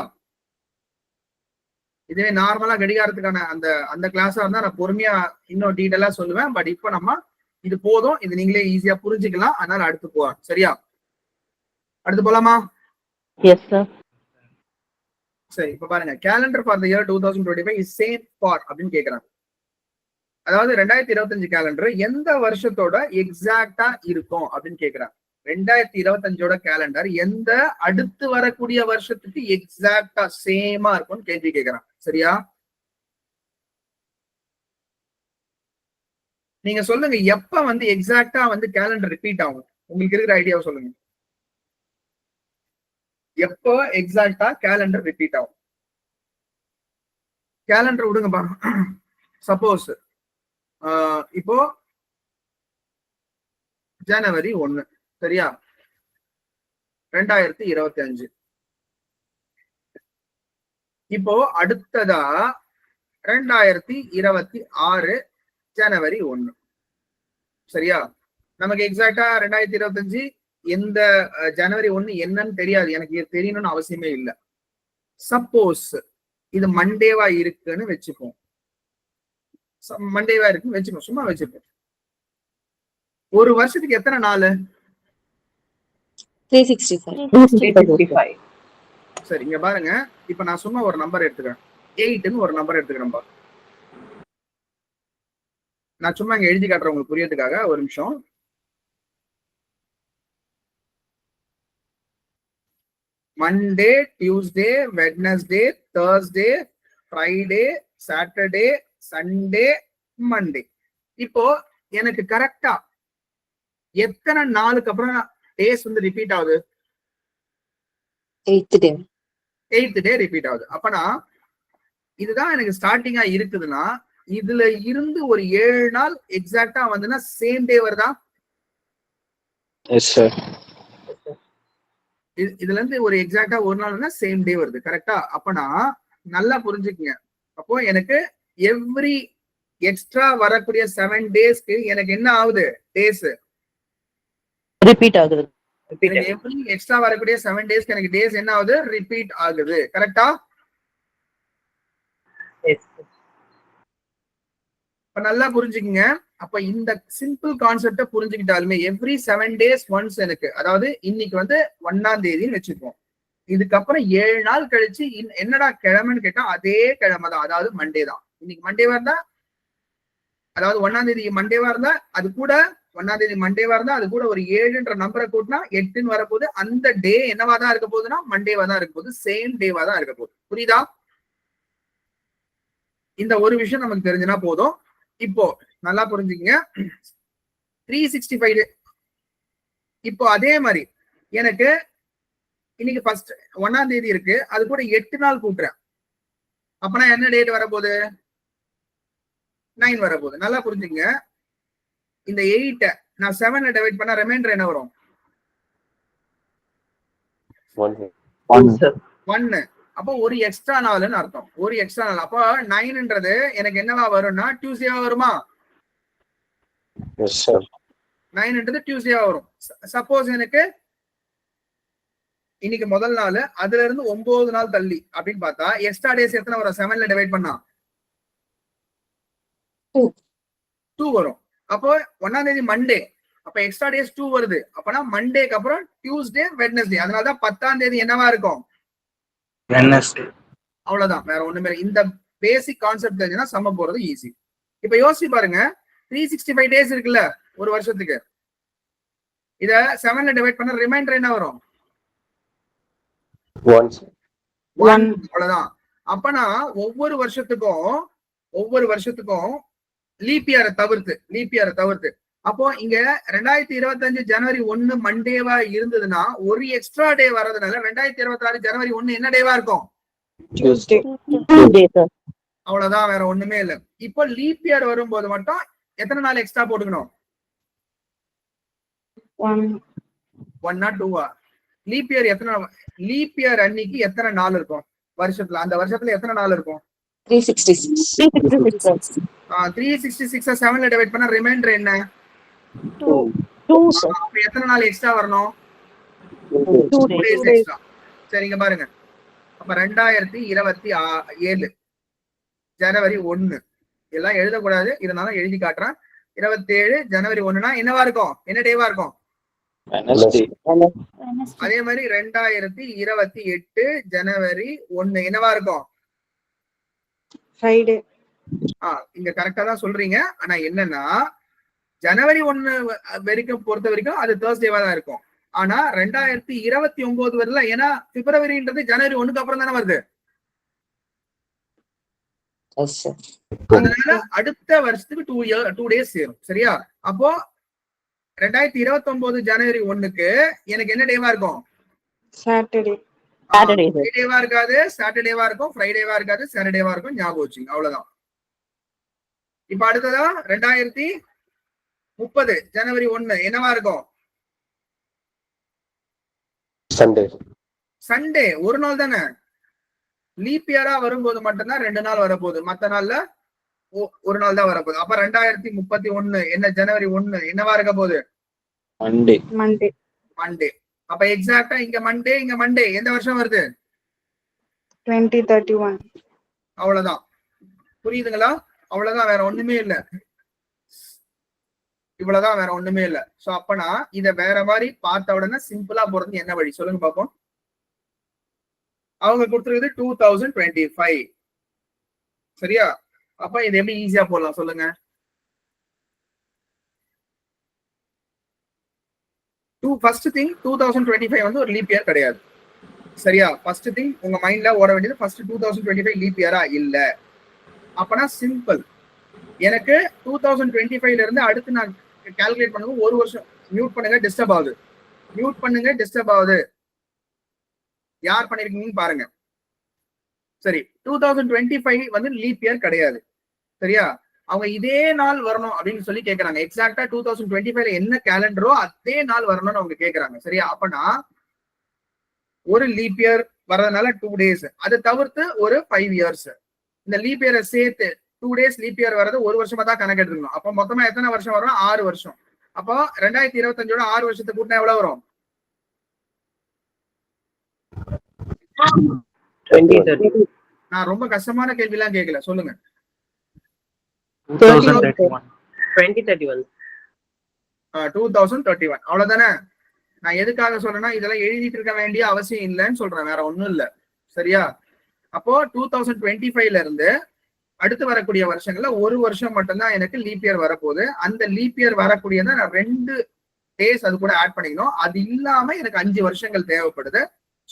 இதுவே நார்மலா கடிகாரத்துக்கான அந்த கிளாஸா இருந்தா நான் பொறுமையா இன்னும் டீடைலா சொல்லுவேன். பட் இப்ப நம்ம இது போதும், இது நீங்களே ஈஸியா புரிஞ்சுக்கலாம். அதனால அடுத்து போவோம். சரியா? அடுத்து போலாமா? Yes sir. சரி, இப்ப பாருங்க, calendar for the year 2025 is same for அப்படின்னு கேக்குறாங்க. அதாவது 2025 கேலண்டர் எந்த வருஷத்தோட எக்ஸாக்டா இருக்கும் அப்படின்னு கேக்குறாங்க. 2025ஓட கேலண்டர் எந்த அடுத்து வரக்கூடிய வருஷத்துக்கு எக்ஸாக்டா சேமா இருக்கும்னு கேள்வி கேக்குறாங்க. சரியா? நீங்க சொல்லுங்க, எப்ப வந்து எக்ஸாக்டா வந்து கேலண்டர் ரிப்பீட் ஆகும்? உங்களுக்கு இருக்கிற ஐடியாவை சொல்லுங்க. எப்போ எக்ஸாக்டா கேலண்டர் ரிப்பீட் ஆகும்? கேலண்டர் விடுங்க பாருங்க. சப்போஸ் இப்போ ஜனவரி 1, சரியா? 2025. இப்போ அடுத்ததா 2026 ஜனவரி 1. சரியா? நமக்கு எக்ஸாக்டா 2025 எந்த ஜனவரி 1 என்னன்னு தெரியாது, எனக்கு இது தெரியணும்னு அவசியமே இல்லை. சப்போஸ் இது மண்டேவா இருக்குன்னு வச்சுப்போம், மண்டேவா இருக்குன்னு வச்சுப்போம், சும்மா வச்சுப்போம். ஒரு வருஷத்துக்கு எத்தனை நாள்? 365. 365. சரி, இங்க பாருங்க. இப்ப நான் சும்மா ஒரு நம்பர் எடுத்துக்கிறேன், 8ன்னு ஒரு நம்பர் எடுத்துக்கிறேன்பா. நான் சும்மா இங்க எழுதி காட்டுறேன் உங்களுக்கு புரியறதுக்காக, ஒரு நிமிஷம். Monday, Tuesday, Wednesday, Thursday, Friday, Saturday, Sunday, Monday. இப்போ எனக்கு கரெக்டா எத்தனை நாளுக்கு அப்புறம் டேஸ் வந்து ரிப்பீட் ஆகுது? 8th day. 8th டே ரிப்பீட் ஆகுது. அப்பனா இதுதான் எனக்கு ஸ்டார்டிங்கா இருக்குதுன்னா, இதுல இருந்து ஒரு 7 நாள் எக்ஸாக்டா வந்துன்னா சேம் டே வருதா? Yes, sir. இதுல இருந்து ஒரு எக்ஸாக்டா ஒரு நாள்னா சேம் டே வருது, கரெக்டா? அப்பனா நல்லா புரிஞ்சுக்குங்க. அப்போ எனக்கு எவ்ரி எக்ஸ்ட்ரா வரக்கூடிய 7 டேஸ்க்கு எனக்கு என்ன ஆகுது? டேஸ் ரிப்பீட் ஆகுது. எவ்ரி எக்ஸ்ட்ரா வரக்கூடிய 7 டேஸ்க்கு எனக்கு டேஸ் என்ன ஆகுது? ரிப்பீட் ஆகுது, கரெக்டா? Yes. இப்ப நல்லா புரிஞ்சுக்குங்க. அப்ப இந்த சிம்பிள் கான்செப்ட புரிஞ்சுக்கிட்டாலுமே எவ்ரி 7 டேஸ் ஒன்ஸ் எனக்கு, அதாவது இன்னைக்கு வந்து 1ஆம் தேதின்னு வச்சுப்போம், இதுக்கப்புறம் 7 நாள் கழிச்சு என்னடா கிழமைன்னு கேட்டா அதே கிழமை தான், அதாவது மண்டே தான். இன்னைக்கு மண்டேவா இருந்தா, அதாவது 1ஆம் தேதி மண்டேவா இருந்தா அது கூட 1ஆம் தேதி மண்டேவா இருந்தா அது கூட ஒரு 7ன்ற நம்பரை கூட்டினா 8ன்னு வரப்போகுது. அந்த டே என்னவா தான் இருக்க போகுதுன்னா மண்டேவா தான் இருக்க போகுது, சேம் டேவா தான் இருக்க போகுது. புரியுதா? இந்த ஒரு விஷயம் நமக்கு தெரிஞ்சுனா போதும். இப்போ நல்லா புரிஞ்சுக்கங்க. 365 டே. இப்போ அதே மாதிரி எனக்கு இன்னைக்கு ஃபர்ஸ்ட் 1ஆம் தேதி இருக்கு, அது கூட 8 நாள் கூட்டுறேன், அப்பனா என்ன டேட் வரப்போகுது? 9 வரப்போகுது. நல்லா புரிஞ்சுங்க. இந்த 8 நான் 7 டிவைட் பண்ணா ரிமைண்டர் என்ன வரும்? 1. அப்போ ஒரு எக்ஸ்ட்ரா நாள்னு அர்த்தம், ஒரு எக்ஸ்ட்ரா நாள். அப்போ 9ன்றது எனக்கு என்னவா வரும்னா டியூஸ்டேவா வருமா? Yes, sir. 9ன்றது டியூஸ்டேவா வரும். சப்போஸ் எனக்கு இன்னைக்கு முதல் நாள், அதுல இருந்து 9 நாள் தள்ளி அப்படின்னு பார்த்தா எக்ஸ்ட்ரா டேஸ் எத்தனை வரும்? 7ல டிவைட் பண்ணா 2 வரும். அப்போ 1ஆம் தேதி மண்டே, அப்ப எக்ஸ்ட்ரா டேஸ் 2 வருது. அப்பனா மண்டேக்கு அப்புறம் டியூஸ்டே, வெட்னஸ்டே. அதனாலதான் 10ஆம் தேதி என்னவா இருக்கும்? Wednesday. அவ்வளவுதான், வேற ஒண்ணுமே. இந்த பேசிக் கான்செப்ட் தெரிஞ்சுன்னா சம போறது ஈஸி. இப்ப யோசிச்சு பாருங்க, 365 டேஸ் இருக்குல்ல ஒரு வருஷத்துக்கு, இத 7ல டிவைட் பண்ண ரிமைண்டர் என்ன வரும்? 1. அவ்வளவுதான். அப்பனா ஒவ்வொரு வருஷத்துக்கும் லீப் இயரை தவிர்த்து அப்போ இங்க 2025 ஜனவரி 1 மண்டேவா இருந்ததுன்னா ஒரு எக்ஸ்ட்ரா டே வர்றதுனால 2026 ஜனவரி 1 என்ன டேவா இருக்கும்? Tuesday. Tuesday, sir. அவ்வளவுதான், வேற ஒண்ணுமே இல்லை. இப்போ லீப் இயர் வரும்போது மட்டும் எத்தனை நாள் எக்ஸ்ட்ரா போட்டுக்கணும்? 1 or 2? லீப் இயர் எத்தனை? லீப் இயர் அன்னைக்கு எத்தனை நாள் இருக்கும் வருஷத்துல? அந்த வருஷத்துல எத்தனை நாள் இருக்கும்? 366. 366, sir. 366 7ல டிவைட் பண்ணா ரிமைண்டர் என்ன? 2, sir. அப்ப எத்தனை நாள் எக்ஸ்ட்ரா வரணும்? 2 2 days. days extra. சரிங்க பாருங்க. அப்ப 2027 ஜனவரி 1 எல்லாம் எழுதக்கூடாது, இருந்தாலும் எழுதி காட்டுறேன். 27 ஜனவரி 1னா என்னவா இருக்கும்? என்ன டேவா இருக்கும்? Wednesday. அதே மாதிரி 2028 ஜனவரி 1 என்னவா இருக்கும்? Friday. இங்க கரெக்டா தான் சொல்றீங்க. ஆனா என்னன்னா ஜனவரி 1 வரைக்கும் பொறுத்த வரைக்கும் அது தேர்ஸ்டேவா தான் இருக்கும். ஆனா 2029 வரல, ஏன்னா பிப்ரவரின்றது ஜனவரி 1க்கு அப்புறம் தானே வருது. Yes, sir. அதனால அடுத்த வருஷத்துக்கு 2 டேஸ் சேரும். சரியா? அப்போ 2029 ஜனவரி 1க்கு எனக்கு என்ன டேவா இருக்கும்? Saturday. Saturday, sir. ஃப்ரைடேவா இருக்காது, சாட்டர்டேவா இருக்கும். ஃப்ரைடேவா இருக்காது, சாட்டர்டேவா இருக்கும். ஞாபகம் வச்சுங்க, அவ்வளவுதான். இப்ப அடுத்ததா 2030 ஜனவரி 1 என்னவா இருக்கும்? Sunday. சண்டே. ஒரு நாள் தானே. லீப் இயரா வரும்போது மட்டும்தான் 2 நாள் வரப்போகுது, மத்த நாள்ல ஒரு நாள் தான் வரப்போகுது. அப்ப 2031 என்ன ஜனவரி 1 என்னவா இருக்க போகுது? மண்டே. மண்டே. மண்டே. அப்ப எக்ஸாக்டா இங்க மண்டே எந்த வருஷம் வருது? 2031. அவ்வளவுதான். புரியுதுங்களா? அவ்வளவுதான், வேற ஒண்ணுமே இல்ல. இவ்வளவுதான், வேற ஒண்ணுமே இல்ல. சோ அப்பனா இத வேற மாதிரி பார்த்த உடனே சிம்பிளா போறது என்ன வழி சொல்லுங்க பாப்போம். அவங்க கொடுத்துருக்குது 2025. சரியா? அப்ப இது எப்படி ஈஸியா போடலாம் சொல்லுங்க. ஃபர்ஸ்ட் திங் 2025 வந்து ஒரு லீப் இயர் கிடையாது. சரியா? ஃபர்ஸ்ட் திங் உங்க மைண்ட்ல ஓட வேண்டியது ஃபர்ஸ்ட் 2025 லீப் இயரா இல்ல. அப்பனா சிம்பிள். எனக்கு 2025ல இருந்து அடுத்து நான் கால்குலேட் பண்ணுங்க. ஒரு வருஷம் மியூட் பண்ணுங்க, டிஸ்டர்ப் ஆகுது. மியூட் பண்ணுங்க, டிஸ்டர்ப் ஆகுது. யார் பண்ணிருக்கீங்கன்னு பாருங்க. சரி, 2025 வந்து லீப் இயர் கிடையாது. சரியா? அவங்க இதே நாள் வரணும் அப்படின்னு சொல்லி கேக்குறாங்க. எக்ஸாக்டா 2025ல என்ன கேலண்டரோ அதே நாள் வரணும்னு அவங்க கேக்குறாங்க. சரியா? அப்பனா ஒரு லீப் இயர் வர்றதுனால 2 days, அதை தவிர்த்து ஒரு 5 years. இந்த லீப் இயரை சேர்த்து 2 days லீப் இயர் வர்றது ஒரு வருஷமா தான் கணக்கு எடுத்துக்கணும். அப்ப மொத்தமா எத்தனை வருஷம் வரும்? 6 வருஷம். அப்போ 2025ஓட 6 வருஷத்தை கூட்டினா எவ்வளவு வரும்? 2030. நான் ரொம்ப கஷ்டமான கேள்வி எல்லாம் கேட்கல, சொல்லுங்க. 2031. 2031. அவ்வளவுதானே? நான் எதுக்காக சொல்றேன்னா இதெல்லாம் எழுதிட்டு இருக்க வேண்டிய அவசியம் இல்லைன்னு சொல்றேன், வேற ஒண்ணும் இல்ல. சரியா? அப்போ 2025ல இருந்து அடுத்து வரக்கூடிய வருஷங்கள்ல ஒரு வருஷம் மட்டும்தான் எனக்கு லீப் இயர் வரப்போகுது. அந்த லீப் இயர் வரக்கூடியதை நான் 2 days அது கூட ஆட் பண்ணிக்கணும். அது இல்லாம எனக்கு 5 வருஷங்கள் தேவைப்படுது.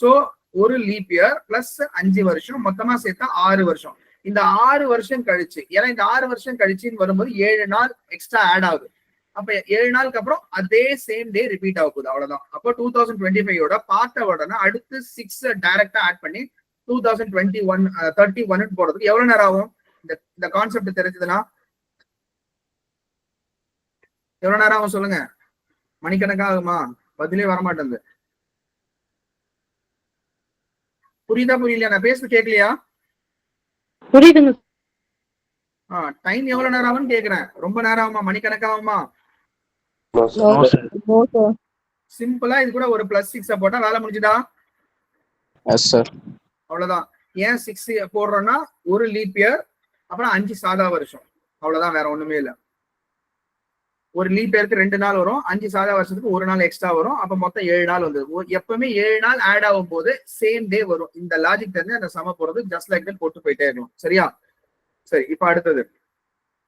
சோ ஒரு லீப் இயர் பிளஸ் 5 வருஷம் மொத்தமா சேர்த்தா 6 வருஷம். இந்த 6 வருஷம் கழிச்சு, ஏன்னா இந்த 6 வருஷம் கழிச்சுன்னு வரும்போது 7 நாள் எக்ஸ்ட்ரா ஆட் ஆகுது. அப்ப 7 நாளுக்கு அப்புறம் அதே சேம் டே ரிப்பீட் ஆக போகுது. அவ்வளவுதான். அப்போ 2025ஓட பார்த்த உடனே அடுத்து 6 டைரக்டா ஆட் பண்ணி 2031 போறதுக்கு எவ்வளவு நேரம் ஆகும்? இந்த கான்செப்ட் தெரிஞ்சதுன்னா எவ்வளவு நேரம் ஆகும் சொல்லுங்க. மணிக்கணக்கா ஆகுமா? பதிலே வரமாட்டேங்குது. புரியுதா புரியலையா? நான் பேசுறது கேட்கலையா? புரியுதுங்க. டைம் எவ்வளவு நேரம் ஆகும்னு கேக்குறேன். ரொம்ப நேரம் ஆகுமா? மணிக்கணக்காகுமா? No, sir. No, sir. No, sir. சிம்பிளா இது கூட ஒரு +6 போட்டா வேலை முடிஞ்சுதா? Yes, sir. அவ்வளவுதான். ஏன் 6 போடுறோம்னா ஒரு லீப் இயர் அப்புறம் 5 சாதா வருஷம். அவ்வளவுதான், வேற ஒண்ணுமே இல்ல. ஒரு லீப் இயருக்கு 2 நாள் வரும், 5 சாதா வருஷத்துக்கு ஒரு நாள் எக்ஸ்ட்ரா வரும். அப்ப மொத்தம் 7 நாள் வந்து எப்பவுமே 7 நாள் ஆட் ஆகும் போது சேம் டே வரும். இந்த லாஜிக் தெரிஞ்சு அந்த சம போறது ஜஸ்ட் லைக் தட் போட்டு போயிட்டே இருக்கும். சரியா? சரி, இப்ப அடுத்தது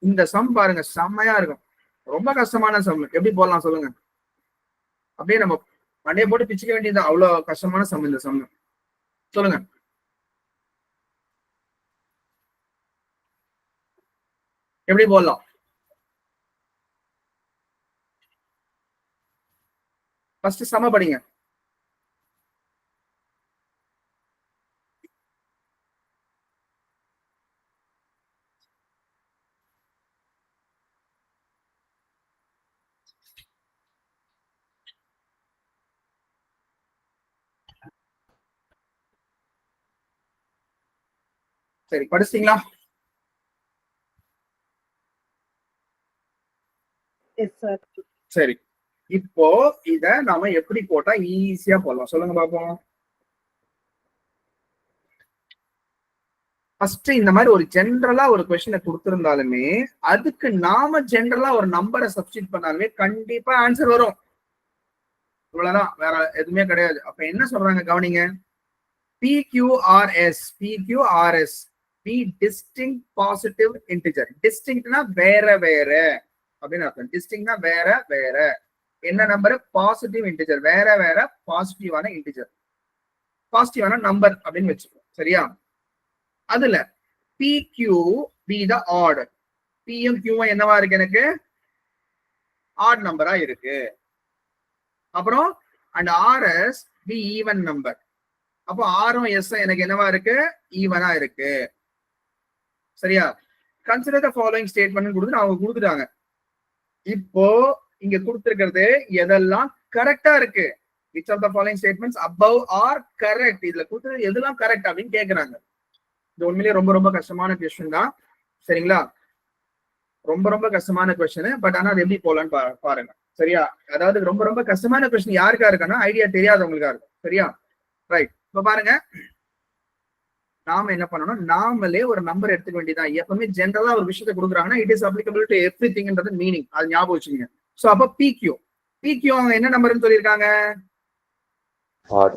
இந்த சம் பாருங்க, செம்மையா இருக்கும். ரொம்ப கஷ்டமான சம். எப்படி போடலாம் சொல்லுங்க? அப்படியே நம்ம மண்டையை போட்டு பிச்சுக்க வேண்டியது. அவ்வளவு கஷ்டமான சம் இந்த சம். சொல்லுங்க. எப்படி போடலாம்? ஃபர்ஸ்ட் சம படிங்க. சரி, படிச்சிட்டீங்களா? Yes sir. சரி, இப்போ இத நாம எப்படி போட்டா ஈஸியா போடலாம் சொல்லுங்க பாப்போம். ஃபர்ஸ்ட் இந்த மாதிரி ஒரு ஜென்ரலா ஒரு கொஸ்டினை கொடுத்திருந்தாலுமே அதுக்கு நாம ஜென்ரலா ஒரு நம்பரை சப்ஸ்டிட் பண்ணாலுமே கண்டிப்பா ஆன்சர் வரும். இவ்வளவுதான், வேற எதுவுமே கிடையாது. அப்ப என்ன சொல்றாங்க கவனிங்க. PQRS be distinct positive integer. டிஸ்டிங்க்ட்னா வேற வேற அப்படின்னு அர்த்தம். டிஸ்டிங்க்ட்னா வேற வேற. என்ன நம்பர்? Positive integer. வேற வேற பாசிட்டிவான இன்டிஜர், பாசிட்டிவான நம்பர் அப்படின்னு வச்சுக்கோம். சரியா? அதுல PQ be the odd. Pயும் Qவும் என்னவா இருக்கு? எனக்கு ஆட் நம்பரா இருக்கு. அப்புறம் and RS be even number. அப்போ ஆரும் எஸ் எனக்கு என்னவா இருக்கு? ஈவனா இருக்கு. சரியா? கன்சிடர் த ஃபாலோயிங் ஸ்டேட்மெண்ட் கொடுத்து அவங்க கொடுத்துட்டாங்க. இப்போ இங்க கொடுத்திருக்கிறது எதெல்லாம் கரெக்டா இருக்கு? which of the following statements above are correct? இதுல கொடுத்தது எதெல்லாம் கரெக்ட் அப்படின்னு கேக்குறாங்க. இது உண்மையிலேயே ரொம்ப ரொம்ப கஷ்டமான கொஸ்டின் தான். சரிங்களா? ரொம்ப ரொம்ப கஷ்டமான கொஸ்டின். பட் ஆனா அது எப்படி போலான்னு பாருங்க. சரியா? அதாவது ரொம்ப ரொம்ப கஷ்டமான கொஸ்டின் யாருக்கா இருக்கான்னா ஐடியா தெரியாதவங்களுக்கா இருக்கும். சரியா? ரைட். இப்ப பாருங்க, நாம என்ன பண்ணணும், நாமளே ஒரு நம்பர் எடுத்துக்க வேண்டியதான். எப்பவுமே ஜென்ரலா ஒரு விஷயத்தை கொடுக்குறாங்கன்னா இட் இஸ் அப்ளிகபிள் டு எவ்ரிதிங்ன்றது மீனிங். அது ஞாபகம் வச்சுக்கோங்க. சோ அப்ப பிக்யூ அவங்க என்ன நம்பர்னு சொல்லியிருக்காங்க? Odd.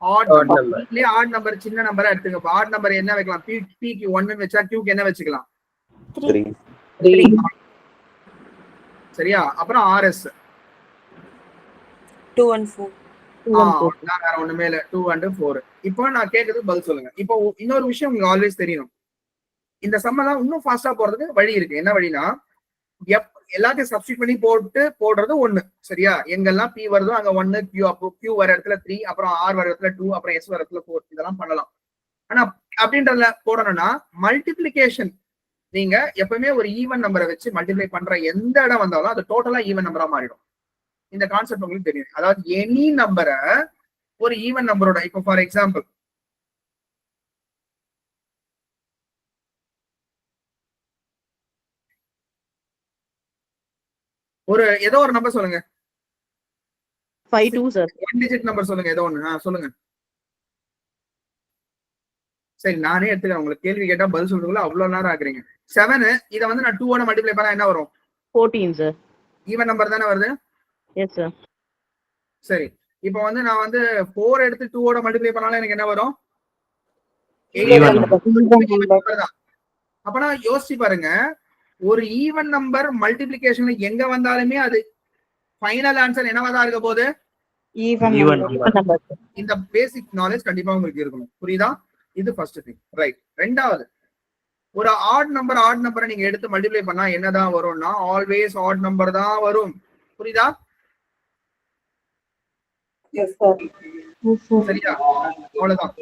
Odd Odd number. number. இல்லையா? ஆட் நம்பர் சின்ன நம்பரா எடுத்துங்க. ஆட் நம்பர் என்ன வைக்கலாம்? பிக்யூ 1 வச்சா கியூக்கு என்ன வச்சுக்கலாம்? 3. 3. சரியா? அப்புறம் ஆர்எஸ் 2 and 4. வேற ஒண்ணுமே இல்ல. 2 and 4. இப்போ நான் கேட்கறது பதில் சொல்லுங்க. இப்போ இன்னொரு விஷயம் உங்களுக்கு ஆல்வேஸ் தெரியணும். இந்த சம்மெல்லாம் இன்னும் ஃபாஸ்டா போறதுக்கு வழி இருக்கு. என்ன வழினா, எல்லாத்தையும் சப்ஸ்டிட் பண்ணி போடுறது 1. சரியா? எங்கெல்லாம் பி வருதோ அங்க 1, கியூ அப்போ கியூ வர இடத்துல 3, அப்புறம் ஆர் வர இடத்துல 2, அப்புறம் எஸ் வர இடத்துல 4. இதெல்லாம் பண்ணலாம். ஆனா அப்படின்றதுல போடணும்னா மல்டிபிளிகேஷன், நீங்க எப்பவுமே ஒரு ஈவன் நம்பரை வச்சு மல்டிப்ளை பண்ற எந்த இடம் வந்தாலும் அது டோட்டலா ஈவன் நம்பரா மாறிடும். இந்த கான்செப்ட் உங்களுக்கு தெரியும். அதாவது எனி நம்பரை ஒரு ஈவன் நம்பரோட, இப்போ ஃபார் எக்ஸாம்பிள் ஏதோ ஒரு நம்பர் சொல்லுங்க. 5 2 sir. 1 டிஜிட் நம்பர் சொல்லுங்க. ஏதோ ஒண்ணு சொல்லுங்க. சரி, நானே எடுத்துக்கிறேன். உங்களுக்கு கேள்வி கேட்டா பதில் சொல்றதுக்குள்ள அவ்வளவு நேரம் ஆகுறீங்க. 7 இதை வந்து நான் 2 ஓட மல்டிப்ளை பண்ணா என்ன வரும்? 14 sir. ஈவன் நம்பர் தானே வருது. Yes sir. சரி, இப்போ வந்து நான் வந்து 4 எடுத்து 2 ஓட மல்டிப்ளை பண்ணாலும் எனக்கு என்ன வரும்? Even number. அப்பனா யோசிச்சு பாருங்க, ஒரு ஈவன் நம்பர் மல்டிபிளிகேஷன்ல எங்க வந்தாலுமே அது ஃபைனல் ஆன்சர் என்னவா இருக்க போகுது? Even number. இந்த பேசிக் நாலேஜ் கண்டிப்பா உங்களுக்கு இருக்கணும். புரியுதா? இது ஃபர்ஸ்ட் திங். ரைட். ரெண்டாவது, ஒரு ஆட் நம்பரை நீங்க எடுத்து மல்டிப்ளை பண்ணா என்னதான் வரும்னா ஆல்வேஸ் ஆட் நம்பர் தான் வரும். புரியுதா? சரியா? அவ்வளவுதான்.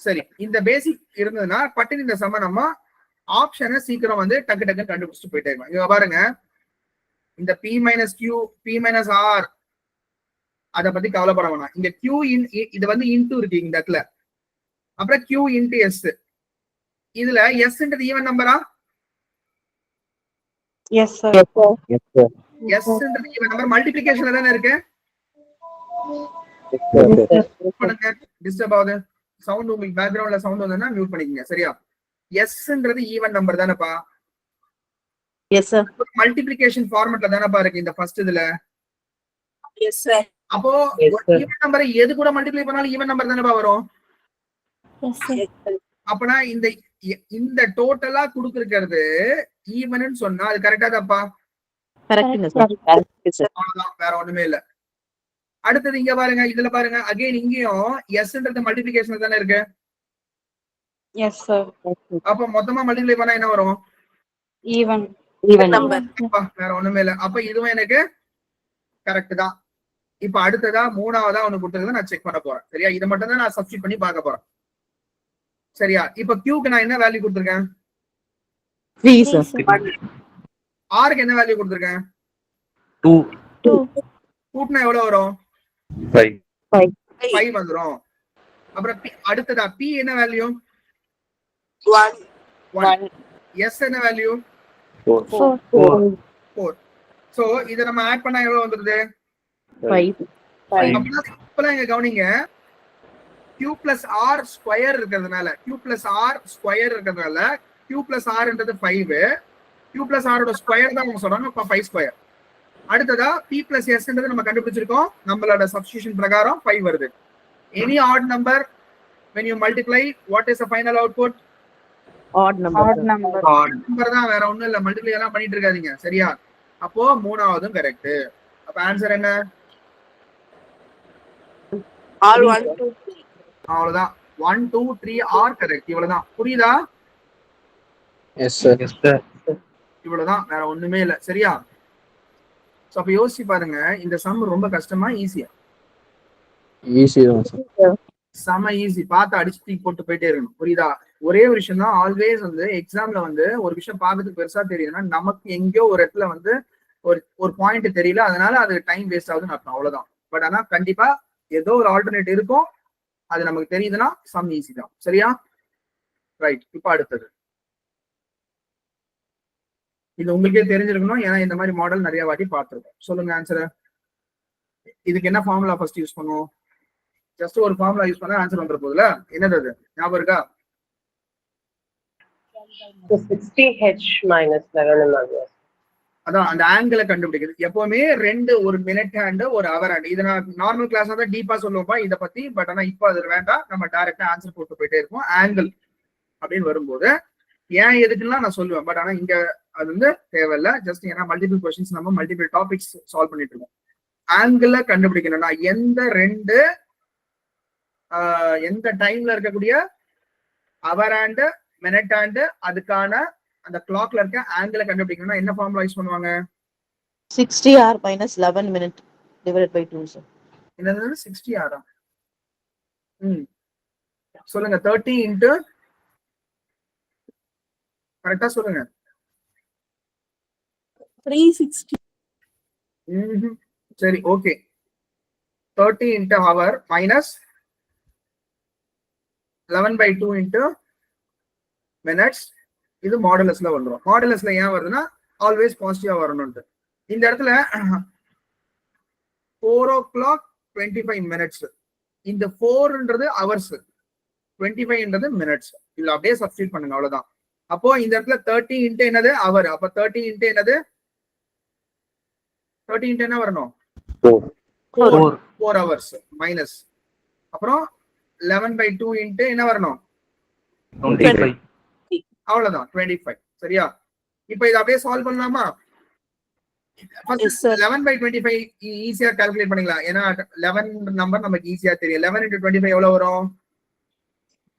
சரி, இந்த பேசிக் இருந்ததுன்னா பட்டு இந்த சம நம்ம ஆப்ஷனை சீக்கிரம் வந்து டக்கு டக்கு கண்டுபிடிச்சிட்டு போயிட்டே இருக்கோம். இங்க பாருங்க, இந்த p minus q, B minus r, அதை பத்தி கவலைப்பட வேணாம். இங்க கியூ இது வந்து இன்டூ இருக்கு இந்த இடத்துல, அப்புறம் கியூ இன்டு எஸ். இதுல எஸ்ன்றது ஈவன் நம்பரா? Yes sir. எஸ்ன்றது ஈவன் நம்பர் மல்டிபிளிகேஷன்ல தானே இருக்கு. டிஸ்டர்ப் ஆகுது சவுண்ட், உங்களுக்கு பேக்ரவுண்ட்ல சவுண்ட் வந்ததுன்னா மியூட் பண்ணிக்கங்க. சரியா? எஸ்ன்றது ஈவன் நம்பர் தானேப்பா. Yes sir. மல்டிபிளிகேஷன் ஃபார்மட்ல தானேப்பா இருக்கு இந்த ஃபர்ஸ்ட் இதுல. Yes sir. அப்போ Yes, sir. ஈவன் நம்பரை எது கூட மல்டிப்ளை பண்ணாலும் ஈவன் நம்பர் தானேப்பா வரும். Yes sir. அப்பனா இந்த டோட்டலா குடுக்குறது ஈவன் சொன்னா அது கரெக்டா தான்ப்பா. Correct sir. அவ்வளவுதான், வேற ஒண்ணுமே இல்ல. அடுத்தது இங்க பாருங்க, இதுல பாருங்க அகைன் இங்கேயும் எஸ்ன்றது மல்டிபிளிகேஷன் தானே இருக்கு. Yes sir. அப்ப மொத்தமா மல்டிப்ளை பண்ணா என்ன வரும்? Even number. வேற ஒண்ணுமே இல்ல. அப்ப இதுவும் எனக்கு கரெக்ட் தான். இப்ப அடுத்ததா மூணாவதா ஒண்ணு கொடுத்தது நான் செக் பண்ண போறேன். சரியா? இதை மட்டும் தான் நான் சப்ஸ்டிட் பண்ணி பார்க்க போறேன். சரியா? இப்ப கியூக்கு நான் என்ன வேல்யூ கொடுத்திருக்கேன்? 3 sir. ஆருக்கு என்ன வேல்யூ கொடுத்திருக்கேன்? 2. கூட்டினா எவ்வளவு வரும்? 5. 5 வந்துரும். அப்புறம் அடுத்ததா பி என்ன வேல்யூ? 1. எஸ் என்ன வேல்யூ? 4. 4. சோ இத நம்ம ஆட் பண்ணா எவ்வளவு வந்துருது? 5. இப்பலாம் இங்க கவனிங்க, q plus r ஸ்கொயர் இருக்கிறதுனால q plus r ஸ்கொயர் இருக்கிறதுனால q plus r ன்றது 5, q plus r ஓட ஸ்கொயர் தான் அவங்க சொல்றாங்க. அப்ப 5 ஸ்கொயர். அடுத்ததா p plus s ன்றது நம்ம கண்டுபிடிச்சிருக்கோம். நம்மளோட சப்ஸ்டிடியூஷன் பிரகாரம் 5 வருது. Any odd number when you multiply, what is the final output? Odd number. Odd number. Odd number தான், வேற ஒண்ணும் இல்ல. மல்டிப்ளை எல்லாம் பண்ணிட்டு இருக்காதீங்க. சரியா? அப்போ மூணாவதும் கரெக்ட். அப்ப ஆன்சர் என்ன? All 1 2 3. அவ்வளவுதான். 1 2 3 ஆர் கரெக்ட். இவ்வளவுதான். புரியுதா? Yes sir. இவ்வளவுதான், வேற ஒண்ணுமே இல்ல. சரியா? சோ அப்ப யோசிச்சு பாருங்க, இந்த சம் ரொம்ப கஷ்டமா ஈஸியா? Easy தான் sir. செம ஈஸி. பார்த்து அடிச்சு தூக்கி போட்டு போயிட்டே இருக்கணும். புரியுதா? ஒரே ஒரு விஷயம் தான், ஆல்வேஸ் வந்து எக்ஸாம்ல வந்து ஒரு விஷயம் பார்க்கறதுக்கு பெருசா தெரியுதுன்னா நமக்கு எங்கேயோ ஒரு இடத்துல வந்து ஒரு பாயிண்ட் தெரியல, அதனால அது டைம் வேஸ்ட் ஆகுதுன்னு அர்த்தம். அவ்வளவுதான். பட் ஆனா கண்டிப்பா ஏதோ ஒரு ஆல்டர்னேட் இருக்கும், அது நமக்கு தெரியுதுன்னா சம் ஈஸி தான். சரியா? ரைட். இப்ப அடுத்தது இது உங்களுக்கே தெரிஞ்சிருக்கணும், ஏன்னா இந்த மாதிரி மாடல் நிறைய வாட்டி பார்த்துருக்கோம். சொல்லுங்க ஆன்சர். இதுக்கு என்ன ஃபார்முலா ஃபர்ஸ்ட் யூஸ் பண்ணுவோம்? ஜஸ்ட் ஒரு ஃபார்முலா யூஸ் பண்ணா ஆன்சர் வந்துற போதுல. என்னது அது ஞாபகம் இருக்கா? 60h minus 11 அதான் அந்த ஆங்கிளை கண்டுபிடிக்கிறது. எப்பவுமே ரெண்டு, ஒரு மினிட் ஹேண்ட் ஒரு அவர் ஹேண்ட். இதை நான் நார்மல் கிளாஸ் தான் டீப்பா சொல்லுவோம்ப்பா இதை பத்தி. பட் ஆனா இப்போ அது வேண்டாம், நம்ம டைரக்டா ஆன்சர் போட்டு போயிட்டே இருப்போம். ஆங்கிள் அப்படின்னு வரும்போது ஏன் எதுக்குலாம் நான் சொல்லுவேன். பட் ஆனா இங்க அது வந்து தேவையில்லை. ஜஸ்ட் ஏன்னா மல்டிபிள் கொஸ்டின்ஸ், நம்ம மல்டிபிள் டாபிக்ஸ் சால்வ் பண்ணிட்டு இருக்கோம். ஆங்கிள் கண்டுபிடிக்கணும்னா எந்த டைம்ல இருக்கக்கூடிய அவர் ஹேண்ட் மினிட் ஹேண்ட் அதுக்கான அந்த கிளாக்ல இருக்க ஆங்கிளை கண்டுபிடிக்கணும்னா என்ன ஃபார்முலா யூஸ் பண்ணுவாங்க? 60 hour minus 11 minute divided by 2 sir. என்னது 60 hour? சொல்லுங்க. 30 இன்டு கரெக்டா சொல்லுங்க. 360. சரி, okay. 30 into hour minus 11/2 into minutes. இது மாடுலஸ்ல வந்துடும். மாடுலஸ்ல ஏன் வருதுன்னா ஆல்வேஸ் பாசிட்டிவா வரணும்ட்டு. இந்த இடத்துல 4:25 இந்த 4ன்றது ஹவர்ஸ், 25ன்றது மினிட்ஸ். இதுல அப்படியே சப்ஸ்டிட் பண்ணுங்க, அவ்வளவுதான். அப்போ இந்த இடத்துல 30 இன்ட்டு என்னது அவர். அப்ப 30 இன்ட்டு என்னது? 30 இன்ட்டு என்ன வரணும்? 4 hours மைனஸ் அப்புறம் 11/2 இன்ட்டு என்ன வரணும்? 25. அவ்வளவுதான் 25. சரியா? இப்ப இதை அப்படியே சால்வ் பண்ணலாமா? Yes, sir. 11/25 ஈஸியா கால்குலேட் பண்ணிக்கலாம். ஏன்னா 11 நம்பர் நமக்கு ஈஸியா தெரியும். 11 into 25 எவ்வளவு வரும்?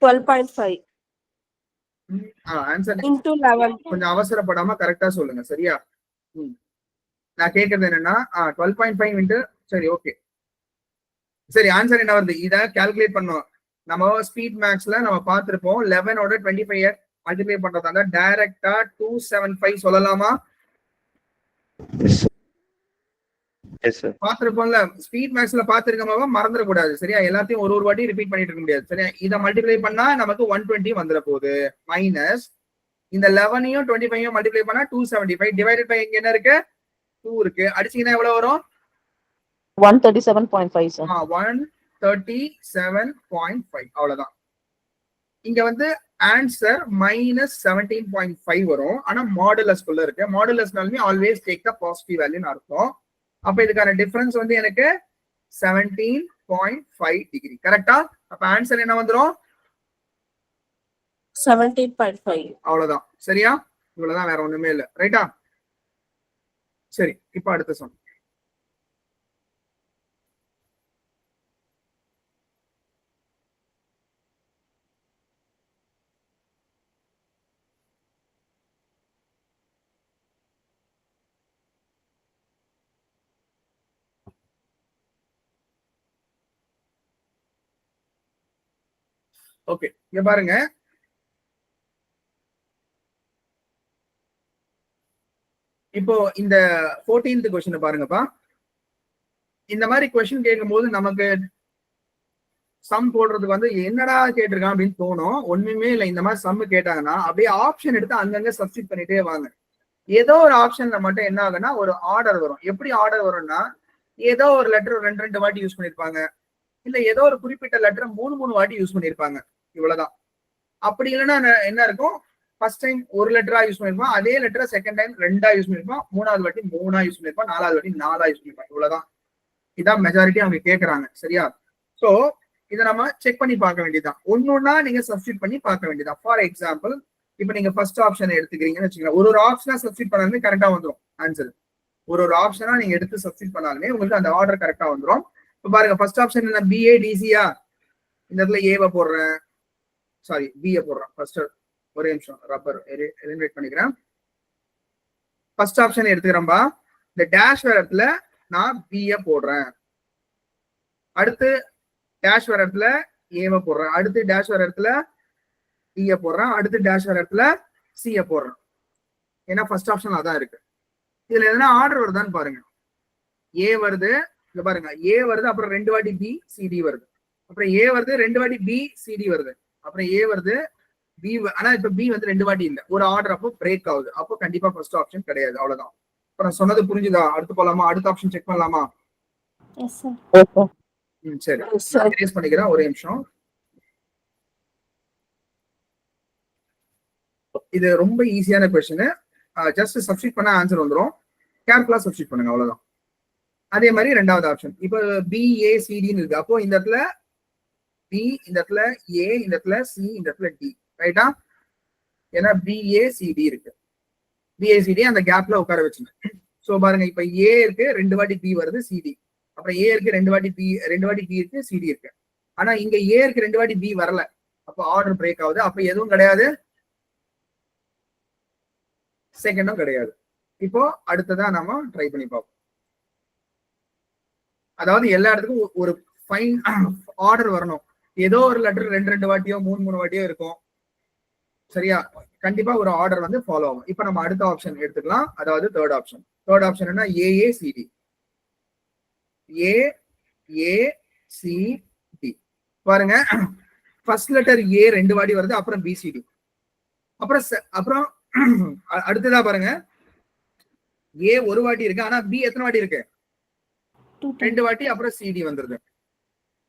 12.5 ஆன்சர் into 11. கொஞ்சம் அவசரப்படாம கரெக்டா சொல்லுங்க. சரியா? நான் கேட்கறது என்னன்னா 12.5 இன்ட்டு, சரி ஓகே. சரி, ஆன்சர் என்ன வருது? இதை கால்குலேட் பண்ணோம். நம்ம ஸ்பீட் மேக்ஸ்ல நம்ம பார்த்திருப்போம். 11ஓட 25 மல்டிப்ளை பண்றதா டைரக்டா 275 சொல்லலாமா? பார்த்திருப்போம்ல. ஸ்பீட் மேக்ஸ்ல பார்த்திருக்கமா மறந்துடக்கூடாது. சரியா? எல்லாத்தையும் ஒரு வாட்டி ரிப்பீட் பண்ணிட்டு இருக்க முடியாது. சரியா? இதை மல்டிப்ளை பண்ணா நமக்கு 120 வந்துட போகுது. மைனஸ் இந்த 11ஐயும் 25ஐயும் மல்டிப்ளை பண்ணா 275 டிவைடட் பை இங்க என்ன இருக்கு? 2 இருக்கு. அடிச்சீங்கன்னா எவ்வளவு வரும்? 137.5 sir. 137.5. அவ்வளவுதான். இங்க வந்து ஆன்சர் -17.5 வரும். ஆனா மாடுலஸ்குள்ள இருக்கு. மாடுலஸ்னாலுமே ஆல்வேஸ் டேக் த பாசிட்டிவ் வேல்யூன்னு அர்த்தம். அப்ப இதுக்கான டிஃபரன்ஸ் வந்து எனக்கு 17.5 டிகிரி. கரெக்டா? அப்ப ஆன்சர் என்ன வந்துரும்? 17.5. அவ்வளவுதான். சரியா? இவ்வளவுதான், வேற ஒண்ணுமே இல்ல. ரைட்டா? சரி, இப்ப அடுத்த சம். ஓகே, இங்க பாருங்க. இப்போ இந்த 14th கொஸ்டின் பாருங்கப்பா. இந்த மாதிரி கொஸ்டின் கேட்கும்போது நமக்கு சம் போடுறதுக்கு வந்து என்னடா கேட்டிருக்கான் அப்படின்னு தோணும். ஒண்ணுமே இல்லை. இந்த மாதிரி சம் கேட்டாங்கன்னா அப்படியே ஆப்ஷன் எடுத்து அங்கங்க சப்ஸ்டிட் பண்ணிட்டே வாங்க. ஏதோ ஒரு ஆப்ஷன்ல மட்டும் என்ன ஆகுன்னா ஒரு ஆர்டர் வரும். எப்படி ஆர்டர் வரும்னா, ஏதோ ஒரு லெட்டர் 2 வாட்டி யூஸ் பண்ணிருப்பாங்க, இல்ல ஏதோ ஒரு குறிப்பிட்ட லெட்டர் 3 வாட்டி யூஸ் பண்ணிருப்பாங்க. இவ்வளவுதான். அப்படி இல்லைன்னா என்ன இருக்கும்? ஃபர்ஸ்ட் டைம் ஒரு லெட்டரா யூஸ் பண்ணிருப்பான், அதே லெட்டரை செகண்ட் டைம் 2ஆ யூஸ் பண்ணிருப்பான், 3வது வாட்டி 3ஆ யூஸ் பண்ணிருப்பான், 4வது வாட்டி 4ஆ யூஸ் பண்ணிருப்பான். இவ்வளவுதான். இதான் மெஜாரிட்டி அவங்க கேட்கறாங்க. சரியா? சோ இதை நம்ம செக் பண்ணி பார்க்க வேண்டியதுதான். ஒன்னொன்னா நீங்க சப்ஸ்டிட் பண்ணி பார்க்க வேண்டியதான். ஃபார் எக்ஸாம்பிள், இப்ப நீங்க ஃபர்ஸ்ட் ஆப்ஷன் எடுத்துக்கிறீங்கன்னு வச்சுக்கோங்க. ஒரு ஆப்ஷனா சப்ஸ்டிட் பண்ணாலுமே கரெக்டா வந்துடும் ஆன்சர். ஒரு ஆப்ஷனா நீங்க எடுத்து சப்ஸ்டிட் பண்ணாலுமே உங்களுக்கு அந்த ஆர்டர் கரெக்டா வந்துடும். இப்ப பாருங்க, ஃபர்ஸ்ட் ஆப்ஷன் என்ன? BA DCயா? இந்த இடத்துல ஏவை போடுறேன், சாரி பிஏ போடுறேன். ஃபர்ஸ்ட் ஒரே நிமிஷம் ரப்பர் எலிமினேட் பண்ணிக்கிறேன். ஃபர்ஸ்ட் ஆப்ஷன் எடுத்துக்கிறேன்பா. இந்த டேஷ் வர இடத்துல நான் பிஏ போடுறேன். அடுத்து டேஷ் வர இடத்துல ஏவை போடுறேன். அடுத்து டேஷ் வர இடத்துல டிஏ போடுறேன். அடுத்து டேஷ் வர இடத்துல சிஏ போடுறேன். ஏன்னா ஃபர்ஸ்ட் ஆப்ஷன் அதான் இருக்கு. இதுல எதனா ஆர்டர் வருதான்னு பாருங்க. ஏ வருது, இங்க பாருங்க, ஏ வருது, அப்புறம் 2 வாட்டி பி சிடி வருது, அப்புறம் ஏ வருது, 2 வாட்டி பி சிடி வருது, அப்புறம் ஏ வருது, பி, ஆனா இப்ப பி வந்து 2 வாட்டி இல்ல, ஒரு ஆர்டர் அப்போ பிரேக் ஆகுது, அப்போ கண்டிப்பா ஃபர்ஸ்ட் ஆப்ஷன் கிடையாது. அவ்வளவுதான். இப்ப நான் சொன்னது புரிஞ்சுதா? அடுத்து போலாமா? அடுத்த ஆப்ஷன் செக் பண்ணலாமா? Yes, sir. Okay. சரி, Yes, sir. erase பண்ணிக்கிறேன், ஒரே நிமிஷம். இது ரொம்ப ஈஸியான கொஸ்டின். ஜஸ்ட் சப்ஸ்டிட் பண்ண ஆன்சர் வந்துரும். கேர்ஃபுல்லா சப்ஸ்டிட் பண்ணுங்க, அவ்வளவுதான். அதே மாதிரி ரெண்டாவது ஆப்ஷன் இப்போ BACDன்னு இருக்கு. அப்போ இந்த இடத்துல B, இந்த இடத்துல A, இந்த இடத்துல C, இந்த இடத்துல D, ரைட்டா? ஏன்னா BACD இருக்கு. BACD அந்த கேப்ல உட்கார வச்சுங்க. சோ பாருங்க, இப்ப A இருக்கு, 2 வாட்டி B வருது, CD. அப்புறம் A இருக்கு, 2 வாட்டி B, 2 வாட்டி B இருக்கு, CD இருக்கு. ஆனா இங்க A இருக்கு, 2 வாட்டி B வரல, அப்ப ஆர்டர் பிரேக் ஆகுது. அப்ப எதுவும் கிடையாது, செகண்டும் கிடையாது. இப்போ அடுத்ததா நாம ட்ரை பண்ணி பார்ப்போம். அதாவது எல்லா இடத்துக்கும் ஒரு ஃபைன் ஆர்டர் வரணும். ஏதோ ஒரு லெட்டர் 2 வாட்டியோ 3 வாட்டியோ இருக்கும், சரியா? கண்டிப்பா ஒரு ஆர்டர் வந்து ஃபாலோ ஆகும். இப்ப நம்ம அடுத்த ஆப்ஷன் எடுத்துக்கலாம், அதாவது தேர்ட் ஆப்ஷன். தேர்ட் ஆப்ஷன் என்ன? AACD. AACD பாருங்க, ஃபர்ஸ்ட் லெட்டர் A 2 வாட்டி வருது, அப்புறம் BCD, அப்புறம் அடுத்ததா பாருங்க, A ஒரு வாட்டி இருக்கு, ஆனா B எத்தனை வாட்டி இருக்கு? 2 வாட்டி, அப்புறம் CD வந்துருது.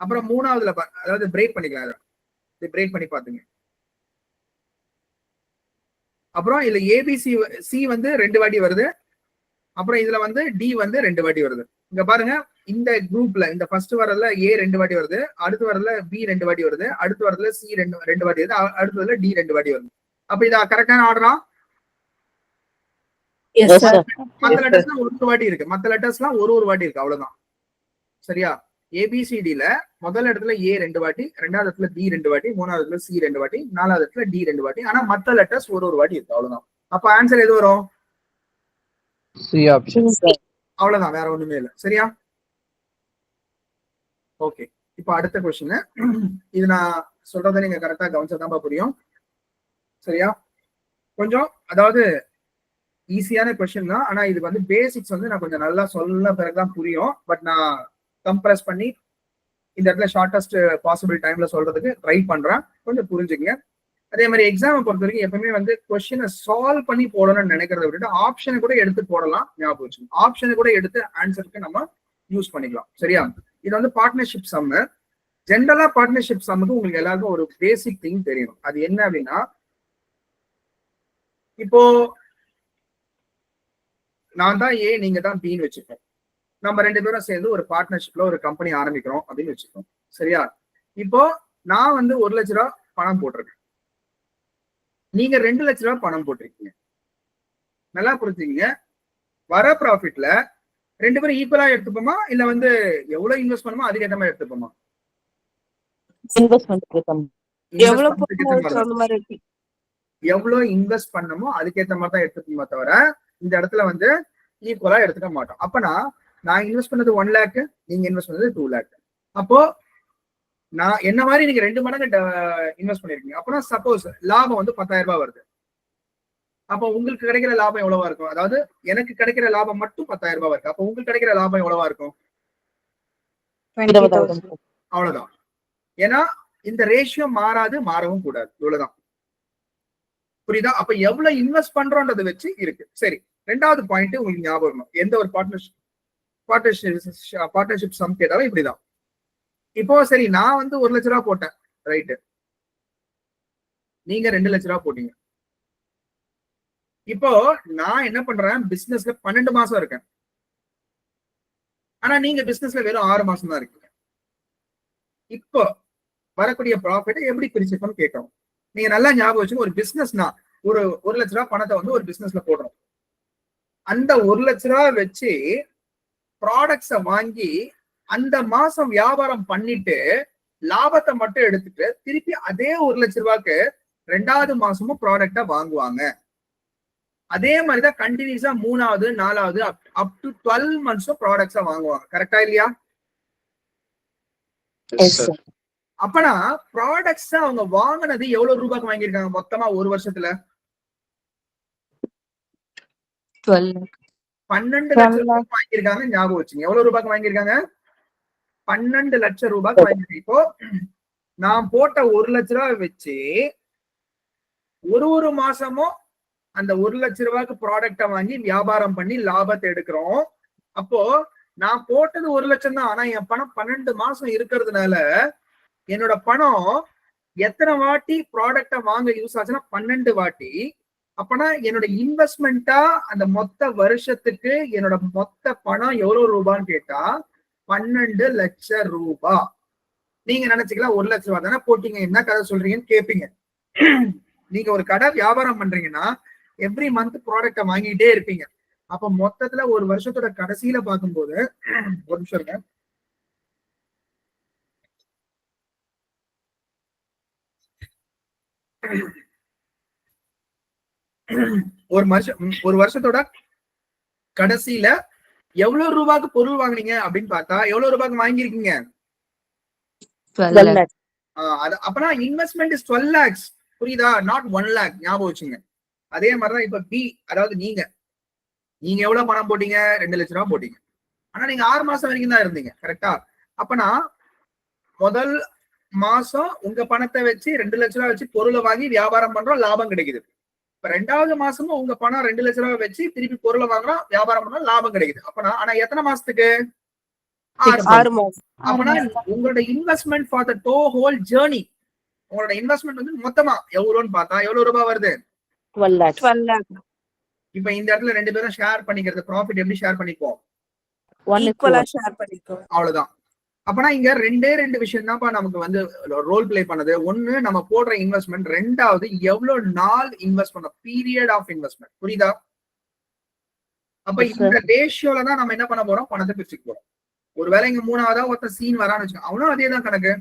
அப்புறம் மூணாவதுல அதாவது பிரேக் பண்ணிக்கலாம், பிரேக் பண்ணி பாத்துங்க. அப்புறம் இதுல ABC C வந்து 2 வாட்டி வருது, அப்புறம் இதுல வந்து D வந்து 2 வாட்டி வருது. இங்க பாருங்க, இந்த குரூப்ல இந்த ஃபர்ஸ்ட் வரதுல A 2 வாட்டி வருது, அடுத்து வரதுல B 2 வாட்டி வருது, அடுத்து வரதுல C 2 வாட்டி வருது, அடுத்து வரதுல D 2 வாட்டி வருது. அப்ப இது கரெக்டான ஆர்டரா? Yes, Yes, sir. sir. மத்த லெட்டர்ஸ்லாம் ஒரு வாட்டி இருக்கு, மத்த லெட்டர்ஸ்லாம் ஒரு வாட்டி இருக்கு, அவ்வளவுதான். சரியா? ABCDல முதல் இடத்துல A 2 வாட்டி, ரெண்டாவது இடத்துல B 2 வாட்டி, மூணாவது இடத்துல C 2 வாட்டி, நாலாவது இடத்துல D 2 வாட்டி. ஆனா மத்த லெட்டர்ஸ் ஒரு வாட்டி இருக்கு, அவ்வளவுதான். அப்ப ஆன்சர் எது வரும்? C option. அவ்வளவுதான், வேற ஒண்ணுமே இல்லை. சரியா? ஓகே, இப்ப அடுத்த கொஸ்டின். இது நான் சொல்றதை நீங்க கரெக்டா கவனிச்சதான் புரியும், சரியா? கொஞ்சம் அதாவது ஈஸியான கொஸ்டின் தான், ஆனா இது வந்து பேசிக்ஸ் வந்து நான் கொஞ்சம் நல்லா சொல்ல பிறகுதான் புரியும். பட் நான் கம்ப்ரஸ் பண்ணி இந்த இடத்துல ஷார்டஸ்ட் பாசிபிள் டைம்ல சொல்றதுக்கு ட்ரை பண்றேன், கொஞ்சம் புரிஞ்சுக்கங்க. அதே மாதிரி எக்ஸாமை பொறுத்த வரைக்கும் எப்பவுமே வந்து கொஸ்டினை சால்வ் பண்ணி போடணும்னு நினைக்கிறத விட்டுட்டு ஆப்ஷனை கூட எடுத்து போடலாம், ஞாபகம் வச்சுக்கோங்க. ஆப்ஷனை கூட எடுத்து ஆன்சருக்கு நம்ம யூஸ் பண்ணிக்கலாம், சரியா? இது வந்து பார்ட்னர்ஷிப் சம். ஜென்ரலா பார்ட்னர்ஷிப் சம்முக்கு உங்களுக்கு எல்லாருக்கும் ஒரு பேசிக் திங் தெரியணும். அது என்ன அப்படின்னா, இப்போ நான் தான் A, நீங்க தான் Bன்னு வச்சுக்கோம். நம்ம 2 பேரும் சேர்ந்து ஒரு பார்ட்னர்ஷிப்ல ஒரு கம்பெனி ஆரம்பிக்கிறோம் அப்படின்னு வச்சுக்கோம், சரியா? இப்போ நான் வந்து 1 லட்ச ரூபாய் பணம் போட்டிருக்கேன், நீங்க 2 லட்ச ரூபாய் பணம் போட்டிருக்கீங்க. நல்லா புரிஞ்சுக்கீங்க, வர ப்ராஃபிட்ல 2 பேரும் ஈக்குவலா எடுத்துப்போமா, இல்ல வந்து எவ்வளவு இன்வெஸ்ட் பண்ணுமோ அதுக்கேற்ற மாதிரி எடுத்துப்போமா? Investment இருக்கோம். எவ்வளவு இன்வெஸ்ட் பண்ணமோ அதுக்கேற்ற மாதிரி தான் எடுத்துப்போமா தவிர இந்த இடத்துல வந்து ஈக்குவலா எடுத்துக்க மாட்டோம். அப்பனா நான் இன்வெஸ்ட் பண்ணது 1 lakh, நீங்க இன்வெஸ்ட் பண்ணது 2 lakh. அப்போ நான் என்ன மாதிரி நீங்க 2 மடங்கு இன்வெஸ்ட் பண்ணிருக்கீங்க. அப்பனா சப்போஸ் லாபம் வந்து 10,000 ரூபாய் வருது, அப்போ உங்களுக்கு கிடைக்கிற லாபம் எவ்வளவா இருக்கும்? அதாவது எனக்கு கிடைக்கிற லாபம் மட்டும் 10,000 ரூபாய் இருக்கு, அப்போ உங்களுக்கு கிடைக்கிற லாபம் எவ்வளவா இருக்கும்? 20,000. அவ்வளவுதான். ஏன்னா இந்த ரேஷியோ மாறாது, மாறவும் கூடாது, இவ்வளவுதான். புரியுதா? அப்ப எவ்வளவு இன்வெஸ்ட் பண்றோன்றதை வச்சு இருக்கு. சரி, ரெண்டாவது பாயிண்ட் உங்களுக்கு ஞாபகம், எந்த ஒரு பார்ட்னர்ஷிப் சம் கேட்டாலும் இப்படிதான். இப்போ சரி, நான் வந்து 1 லட்ச ரூபாய் போட்டேன், ரைட்டு, நீங்க 2 லட்ச ரூபாய் போட்டீங்க. இப்போ நான் என்ன பண்றேன், பிசினஸ்ல 12 மாசம் இருக்கேன், ஆனா நீங்க பிசினஸ்ல வெறும் 6 மாசம் தான் இருக்கீங்க. இப்போ வரக்கூடிய ப்ராஃபிட் எப்படி பிரிச்சுக்கணும்னு கேட்கணும். நீங்க நல்லா ஞாபகம் வச்சுங்க, ஒரு பிசினஸ்னா ஒரு 1 லட்ச ரூபாய் பணத்தை வந்து ஒரு பிசினஸ்ல போடுறோம். அந்த 1 லட்ச ரூபாய் வச்சு ப்ராடக்ட்ஸை வாங்கி அந்த மாசம் வியாபாரம் பண்ணிட்டு லாபத்தை மட்டும் எடுத்துட்டு திருப்பி அதே 1 லட்ச ரூபாய்க்கு 2வது மாசமும் ப்ராடக்டா வாங்குவாங்க. அதே மாதிரிதான் கண்டினியூஸா 3வது 4வது அப் டு 12 months ப்ராடக்ட்ஸா வாங்குவாங்க. கரெக்டா இல்லையா? அப்பனா ப்ராடக்ட்ஸ் அவங்க வாங்கினது எவ்வளவு ரூபாய்க்கு வாங்கியிருக்காங்க மொத்தமா ஒரு வருஷத்துல? 12 லட்சம் ரூபாய்க்கு வாங்கியிருக்காங்க. ஞாபகம் வச்சுங்க, எவ்வளவு ரூபாய்க்கு வாங்கியிருக்காங்க? 12 லட்சம் ரூபாய்க்கு வாங்கியிருக்காங்க. இப்போ நான் போட்ட 1 லட்ச ரூபாய் வச்சு ஒரு மாசமும் அந்த 1,00,000 ரூபாய்க்கு ப்ராடக்ட வாங்கி வியாபாரம் பண்ணி லாபத்தை எடுக்கிறோம். அப்போ நான் போட்டது 1,00,000 தான். ஆனா என் பணம் 12 மாசம் இருக்கிறதுனால என்னோட பணம் எத்தனை வாட்டி ப்ராடக்ட வாங்க யூஸ் ஆச்சுன்னா 12 வாட்டி. அப்பனா என்னோட இன்வெஸ்ட்மெண்டா அந்த மொத்த வருஷத்துக்கு என்னோட மொத்த பணம் எவ்வளவு ரூபான்னு கேட்டா 12 லட்சம் ரூபாய். நீங்க நினைச்சுக்கலாம் 1,00,000 ரூபாய் தானே போட்டீங்க, என்ன கதை சொல்றீங்கன்னு கேட்பீங்க. நீங்க ஒரு கடை வியாபாரம் பண்றீங்கன்னா எவ்ரி மந்த் ப்ராடக்ட வாங்கிட்டே இருப்பீங்க. அப்ப மொத்தத்துல ஒரு வருஷத்தோட கடைசியில பார்க்கும்போது ஒரு நிமிஷம் இருங்க. ஒரு வருஷத்தோட கடைசியில எவ்வளவு ரூபாய்க்கு பொருள் வாங்குனீங்க அப்படின்னு பார்த்தா எவ்வளவு ரூபாய்க்கு வாங்கிருக்கீங்க? 12 lakhs. அப்பனா இன்வெஸ்ட்மெண்ட் இஸ் 12 lakhs. புரியுதா? Not 1 lakh. ஞாபகம் வச்சுங்க. அதே மாதிரிதான் இப்ப பி, அதாவது நீங்க எவ்வளவு பணம் போட்டீங்க? 2,00,000 ரூபாய் போட்டீங்க. ஆனா நீங்க 6 மாசம் வரைக்கும் தான் இருந்தீங்க. கரெக்டா? அப்பனா முதல் மாசம் உங்க பணத்தை வச்சு 2,00,000 ரூபாய் வச்சு பொருளை வாங்கி வியாபாரம் பண்றோம், லாபம் கிடைக்குது. இப்ப 2வது மாசமும் உங்க பணம் 2,00,000 ரூபாய் வச்சு திருப்பி பொருளை வாங்குறோம், வியாபாரம் பண்றோம், லாபம் கிடைக்குது. அப்பனா ஆனா எத்தனை மாசத்துக்கு? 6 மாசம். அப்பனா உங்களோட investment for the whole journey, உங்களோட இன்வெஸ்ட்மெண்ட் வந்து மொத்தமா எவ்வளவுன்னு பார்த்தா எவ்வளவு ரூபாய் வருது? 12 lakhs. 12 lakh. இப்ப இந்த இடத்துல 2 பேரும் ஷேர் பண்ணிக்கிறது, ப்ராஃபிட் எப்படி ஷேர் பண்ணிப்போம்? ஈக்குவலா ஷேர் பண்ணிக்கோ. அவ்வளவுதான். அப்பனா இங்க 2 விஷயம் தான்ப்பா நமக்கு வந்து ரோல் பிளே பண்ணது. ஒண்ணு நம்ம போடுற இன்வெஸ்ட்மெண்ட், 2வது எவ்வளவு நாள் இன்வெஸ்ட் பண்ண, பீரியட் ஆஃப் இன்வெஸ்ட்மெண்ட். புரியுதா? அப்ப இந்த ரேஷியோல தான் நம்ம என்ன பண்ண போறோம்? பணத்தை பிரிச்சுக்க போறோம். ஒருவேளை இங்க 3வதா ஒருத்த சீன் வரான்னு வச்சுக்கோங்க, அவனும் அதே தான் கணக்கு.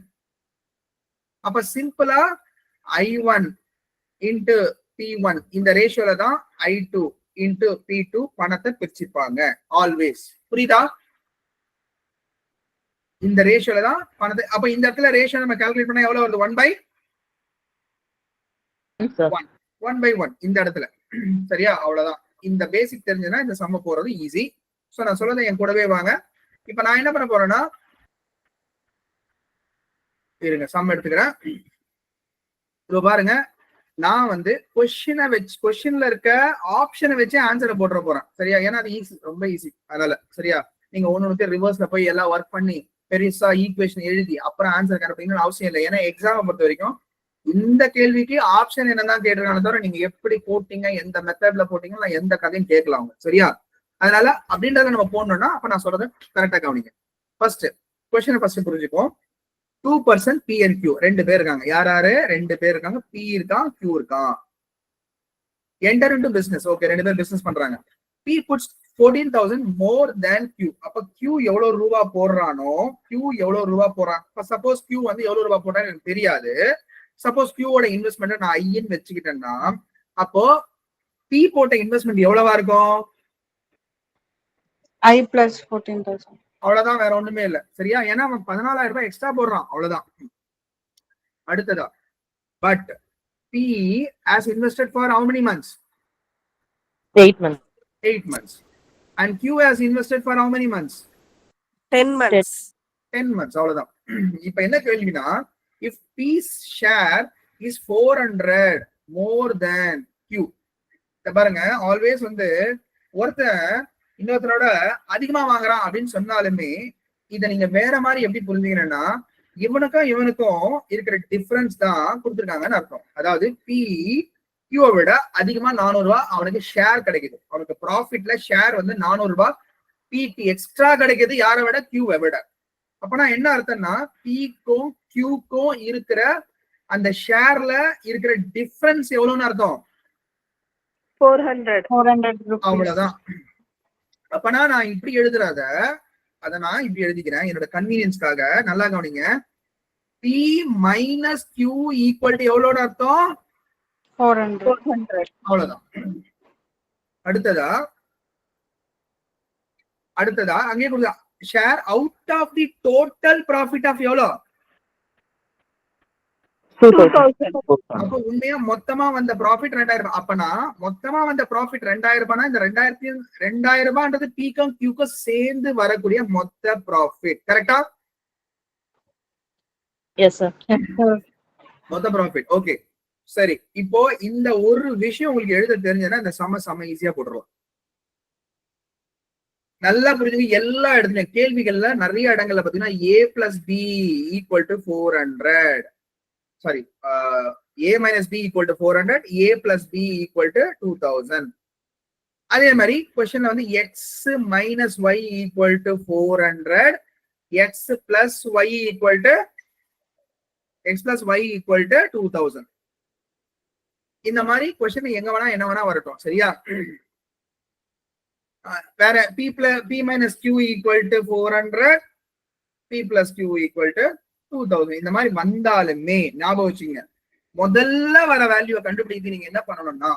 அப்ப சிம்பிளா I1 இன்டு P1 இந்த ரேஷியோல தான் I2 இன்டு P2 பணத்தை பிரிச்சுப்பாங்க ஆல்வேஸ். புரியுதா? இந்த ரேஷியோல தான் பணத்தை. அப்ப இந்த இடத்துல ரேஷியோ நம்ம கால்குலேட் பண்ணா எவ்வளவு வருது? 1/1 இந்த இடத்துல. சரியா? அவ்வளவுதான். இந்த பேசிக் தெரிஞ்சதுன்னா இந்த சம்ம போறது ஈஸி. சோ நான் சொல்றதை என் கூடவே வாங்க. இப்ப நான் என்ன பண்ண போறேன்னா, இருங்க சம் எடுத்துக்கிறேன். இப்போ பாருங்க, நான் வந்து கொஸ்டின்ல இருக்க ஆப்ஷனை வச்சு ஆன்சரை போட்டுற போறேன். சரியா? ஏன்னா அது ஈஸி, ரொம்ப ஈஸி. அதனால சரியா? நீங்க ஒண்ணு ரிவர்ஸ்ல போய் எல்லாம் ஒர்க் பண்ணி பெருசா ஈக்குவேஷன் எழுதி அப்புறம் ஆன்சர் கண்டுபிடிக்கணும்னு அவசியம் இல்லை. ஏன்னா எக்ஸாமை பொறுத்த வரைக்கும் இந்த கேள்விக்கு ஆப்ஷன் என்னதான் கேட்டிருக்காங்க தவிர நீங்க எப்படி போட்டீங்க, எந்த மெத்தட்ல போட்டீங்கன்னா எந்த கதையும் கேட்கலாம் அவங்க. சரியா? அதனால அப்படின்றத நம்ம போடணும்னா அப்ப நான் சொல்றதை கரெக்டா கவனிங்க. ஃபர்ஸ்ட் கொஸ்டினை ஃபர்ஸ்ட் புரிஞ்சுப்போம். 2% P and Q 2 பேர் இருக்காங்க. யாரு? 2 பேர் இருக்காங்க. P இருக்கான், Q இருக்கான். Enter into business. ஓகே, 2 பேர் பிசினஸ் பண்றாங்க. P puts 14,000 more than Q. அப்ப Q எவ்வளவு ரூபாய் போடுறானோ, Q எவ்வளவு ரூபாய் போடுறான். சப்போஸ் Q வந்து எவ்வளவு ரூபாய் போட்டான்னு எனக்கு தெரியாது. சப்போஸ் Q ஓட இன்வெஸ்ட்மெண்ட் நான் ஐன்னு வச்சுக்கிட்டேன்னா அப்போ P போட்ட இன்வெஸ்ட்மெண்ட் எவ்வளவா இருக்கும்? I plus 14,000. அவ்வளவுதான், வேற ஒண்ணுமே இல்ல. சரியா? ஏன்னா அவன் 14,000 ரூபாய் எக்ஸ்ட்ரா போடுறான், அவ்வளவுதான். அடுத்ததா, but P has invested for how many months? 8 months. 8 months. And Q has invested for how many months? 10 months. 10 months. அவ்வளவுதான். இப்ப என்ன கேள்வினா, if P's share is 400 more than Q. பாருங்க, ஆல்வேஸ் வந்து ஒருத்தன் இன்னொருத்தரோட அதிகமா வாங்குறான் அப்படின்னு சொன்னாலுமே இதை நீங்க வேற மாதிரி எப்படி புரிஞ்சுக்கணும்னா, இவனுக்கும் இருக்கிற டிஃபரன்ஸ் தான் கொடுத்துருக்காங்கன்னு அர்த்தம். அதாவது P Q விட அதிகமா 400 ரூபாய் அவனுக்கு ஷேர் கிடைக்குது. அவனுக்கு ப்ராஃபிட்ல ஷேர் வந்து 400 ரூபாய் Pக்கு எக்ஸ்ட்ரா கிடைக்குது. யாரை விட? Qவை விட. அப்பனா என்ன அர்த்தம்னா, Pக்கும் Qக்கும் இருக்கிற அந்த ஷேர்ல இருக்கிற டிஃபரன்ஸ் எவ்வளவுன்னு அர்த்தம்? 400 rupees. அவ்வளவுதான். அப்பனா நான் இப்படி எழுதுறத அதை நான் இப்படி எழுதிக்கிறேன் என்னோட கன்வீனியன்ஸ்க்காக. நல்லா கவனிங்க. P minus Q equal to எவ்வளோட அர்த்தம்? 400. அவ்வளவுதான். அடுத்ததா அங்கே கொடுத்தா share out of the total profit of எவ்வளோ? 2,000. அப்ப உண்மையா மொத்தமா வந்த ப்ராஃபிட் 2,000 ரூபாய். அப்பனா மொத்தமா வந்த ப்ராஃபிட் 2,000 ரூபாய்னா இந்த 2,000 ரூபாய்ன்றது Pக்கும் Qக்கும் சேர்ந்து வரக்கூடிய மொத்த ப்ராஃபிட். கரெக்டா? Yes, sir. மொத்த ப்ராஃபிட். ஓகே. சரி, இப்போ இந்த ஒரு விஷயம் உங்களுக்கு எழுத தெரிஞ்சதுன்னா இந்த செம ஈஸியா போட்டுருவோம். நல்லா புரிஞ்சுங்க. எல்லா இடத்துலயும் கேள்விகள்ல நிறைய இடங்கள்ல பாத்தீங்கன்னா a plus b equal to 400, sorry a minus b equal to 400, a plus b equal to 2000. அதே மாதிரி கொஸ்டின்ல வந்து x minus y equal to 400, x plus y equal to 2000. இந்த மாதிரி கொஸ்டின் எங்க வேணா என்ன வேணா வரட்டும். சரியா? வேற p minus q equal to 400, p plus q equal to 2000. இந்த மாதிரி வந்தாலுமே ஞாபகம் வச்சுங்க, முதல்ல வர வேல்யூவை கண்டுபிடிக்க நீங்க என்ன பண்ணணும்னா,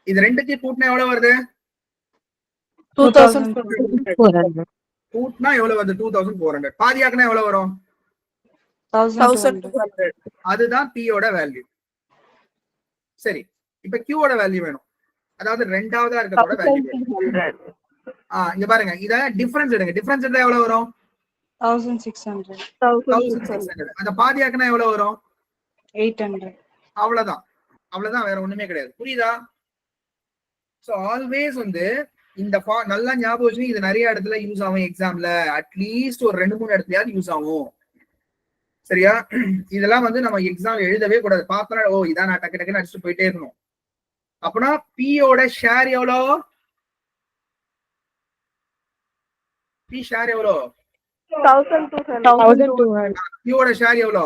இது ரெண்டுத்தையும் கூட்டினா எவ்வளவு வருது? 2400. கூட்டினா எவ்வளவு வருது? 2400. பாதியாக்குனா எவ்வளவு வரும்? 1200. அதுதான் p யோட வேல்யூ. சரி, இப்ப q ஓட வேல்யூ வேணும். அதாவது ரெண்டாவதா இருக்கிறதோட வேல்யூ வேணும். இங்க பாருங்க, இத டிஃபரன்ஸ் எடுங்க. டிஃபரன்ஸ் எடுத்தா எவ்வளவு வரும்? 1600. 1600. அந்த பாதியாக்குனா எவ்வளவு வரும்? 800. அவ்வளவுதான். அவ்வளவுதான், வேற ஒண்ணுமே கிடையாது. புரியுதா? சோ ஆல்வேஸ் வந்து இந்த நல்லா ஞாபகம் வச்சு, இது நிறைய இடத்துல யூஸ் ஆகும் எக்ஸாம்ல. அட்லீஸ்ட் ஒரு 2-3 இடத்துலயாவது யூஸ் ஆகும். சரியா? இதெல்லாம் வந்து நம்ம எக்ஸாம் எழுதவே கூடாது. பார்த்தா ஓ இதான் நான் டக்கு டக்குன்னு அடிச்சுட்டு போயிட்டே இருக்கணும். அப்படின்னா பியோட ஷேர் எவ்வளோ? பி ஷேர் எவ்வளோ? 1200. பியோட ஷேர் எவ்வளோ?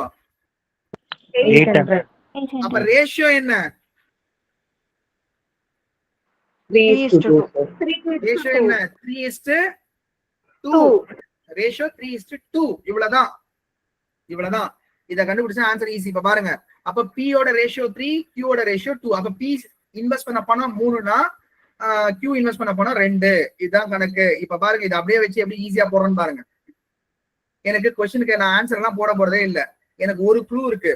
800. அப்ப ரேஷியோ என்ன? 3:2. ரேஷியோ என்ன? 3:2. ரேஷியோ 3:2. இவ்வளவுதான். இத கண்டுபிடிச்சா ஆன்சர் ஈஸி. இப்ப பாருங்க, அப்ப p யோட ரேஷியோ 3, q யோட ரேஷியோ 2. அப்ப p இன்வெஸ்ட் பண்ண பணம் 3னா q இன்வெஸ்ட் பண்ண பணம் 2. இதுதான் கணக்கு. இப்ப பாருங்க, இதை அப்படியே வச்சு எப்படி ஈஸியா போடுறேன்னு பாருங்க. எனக்கு கொஸ்டினுக்கு நான் ஆன்சர் எல்லாம் போட போறதே இல்ல. எனக்கு ஒரு க்ளூ இருக்கு.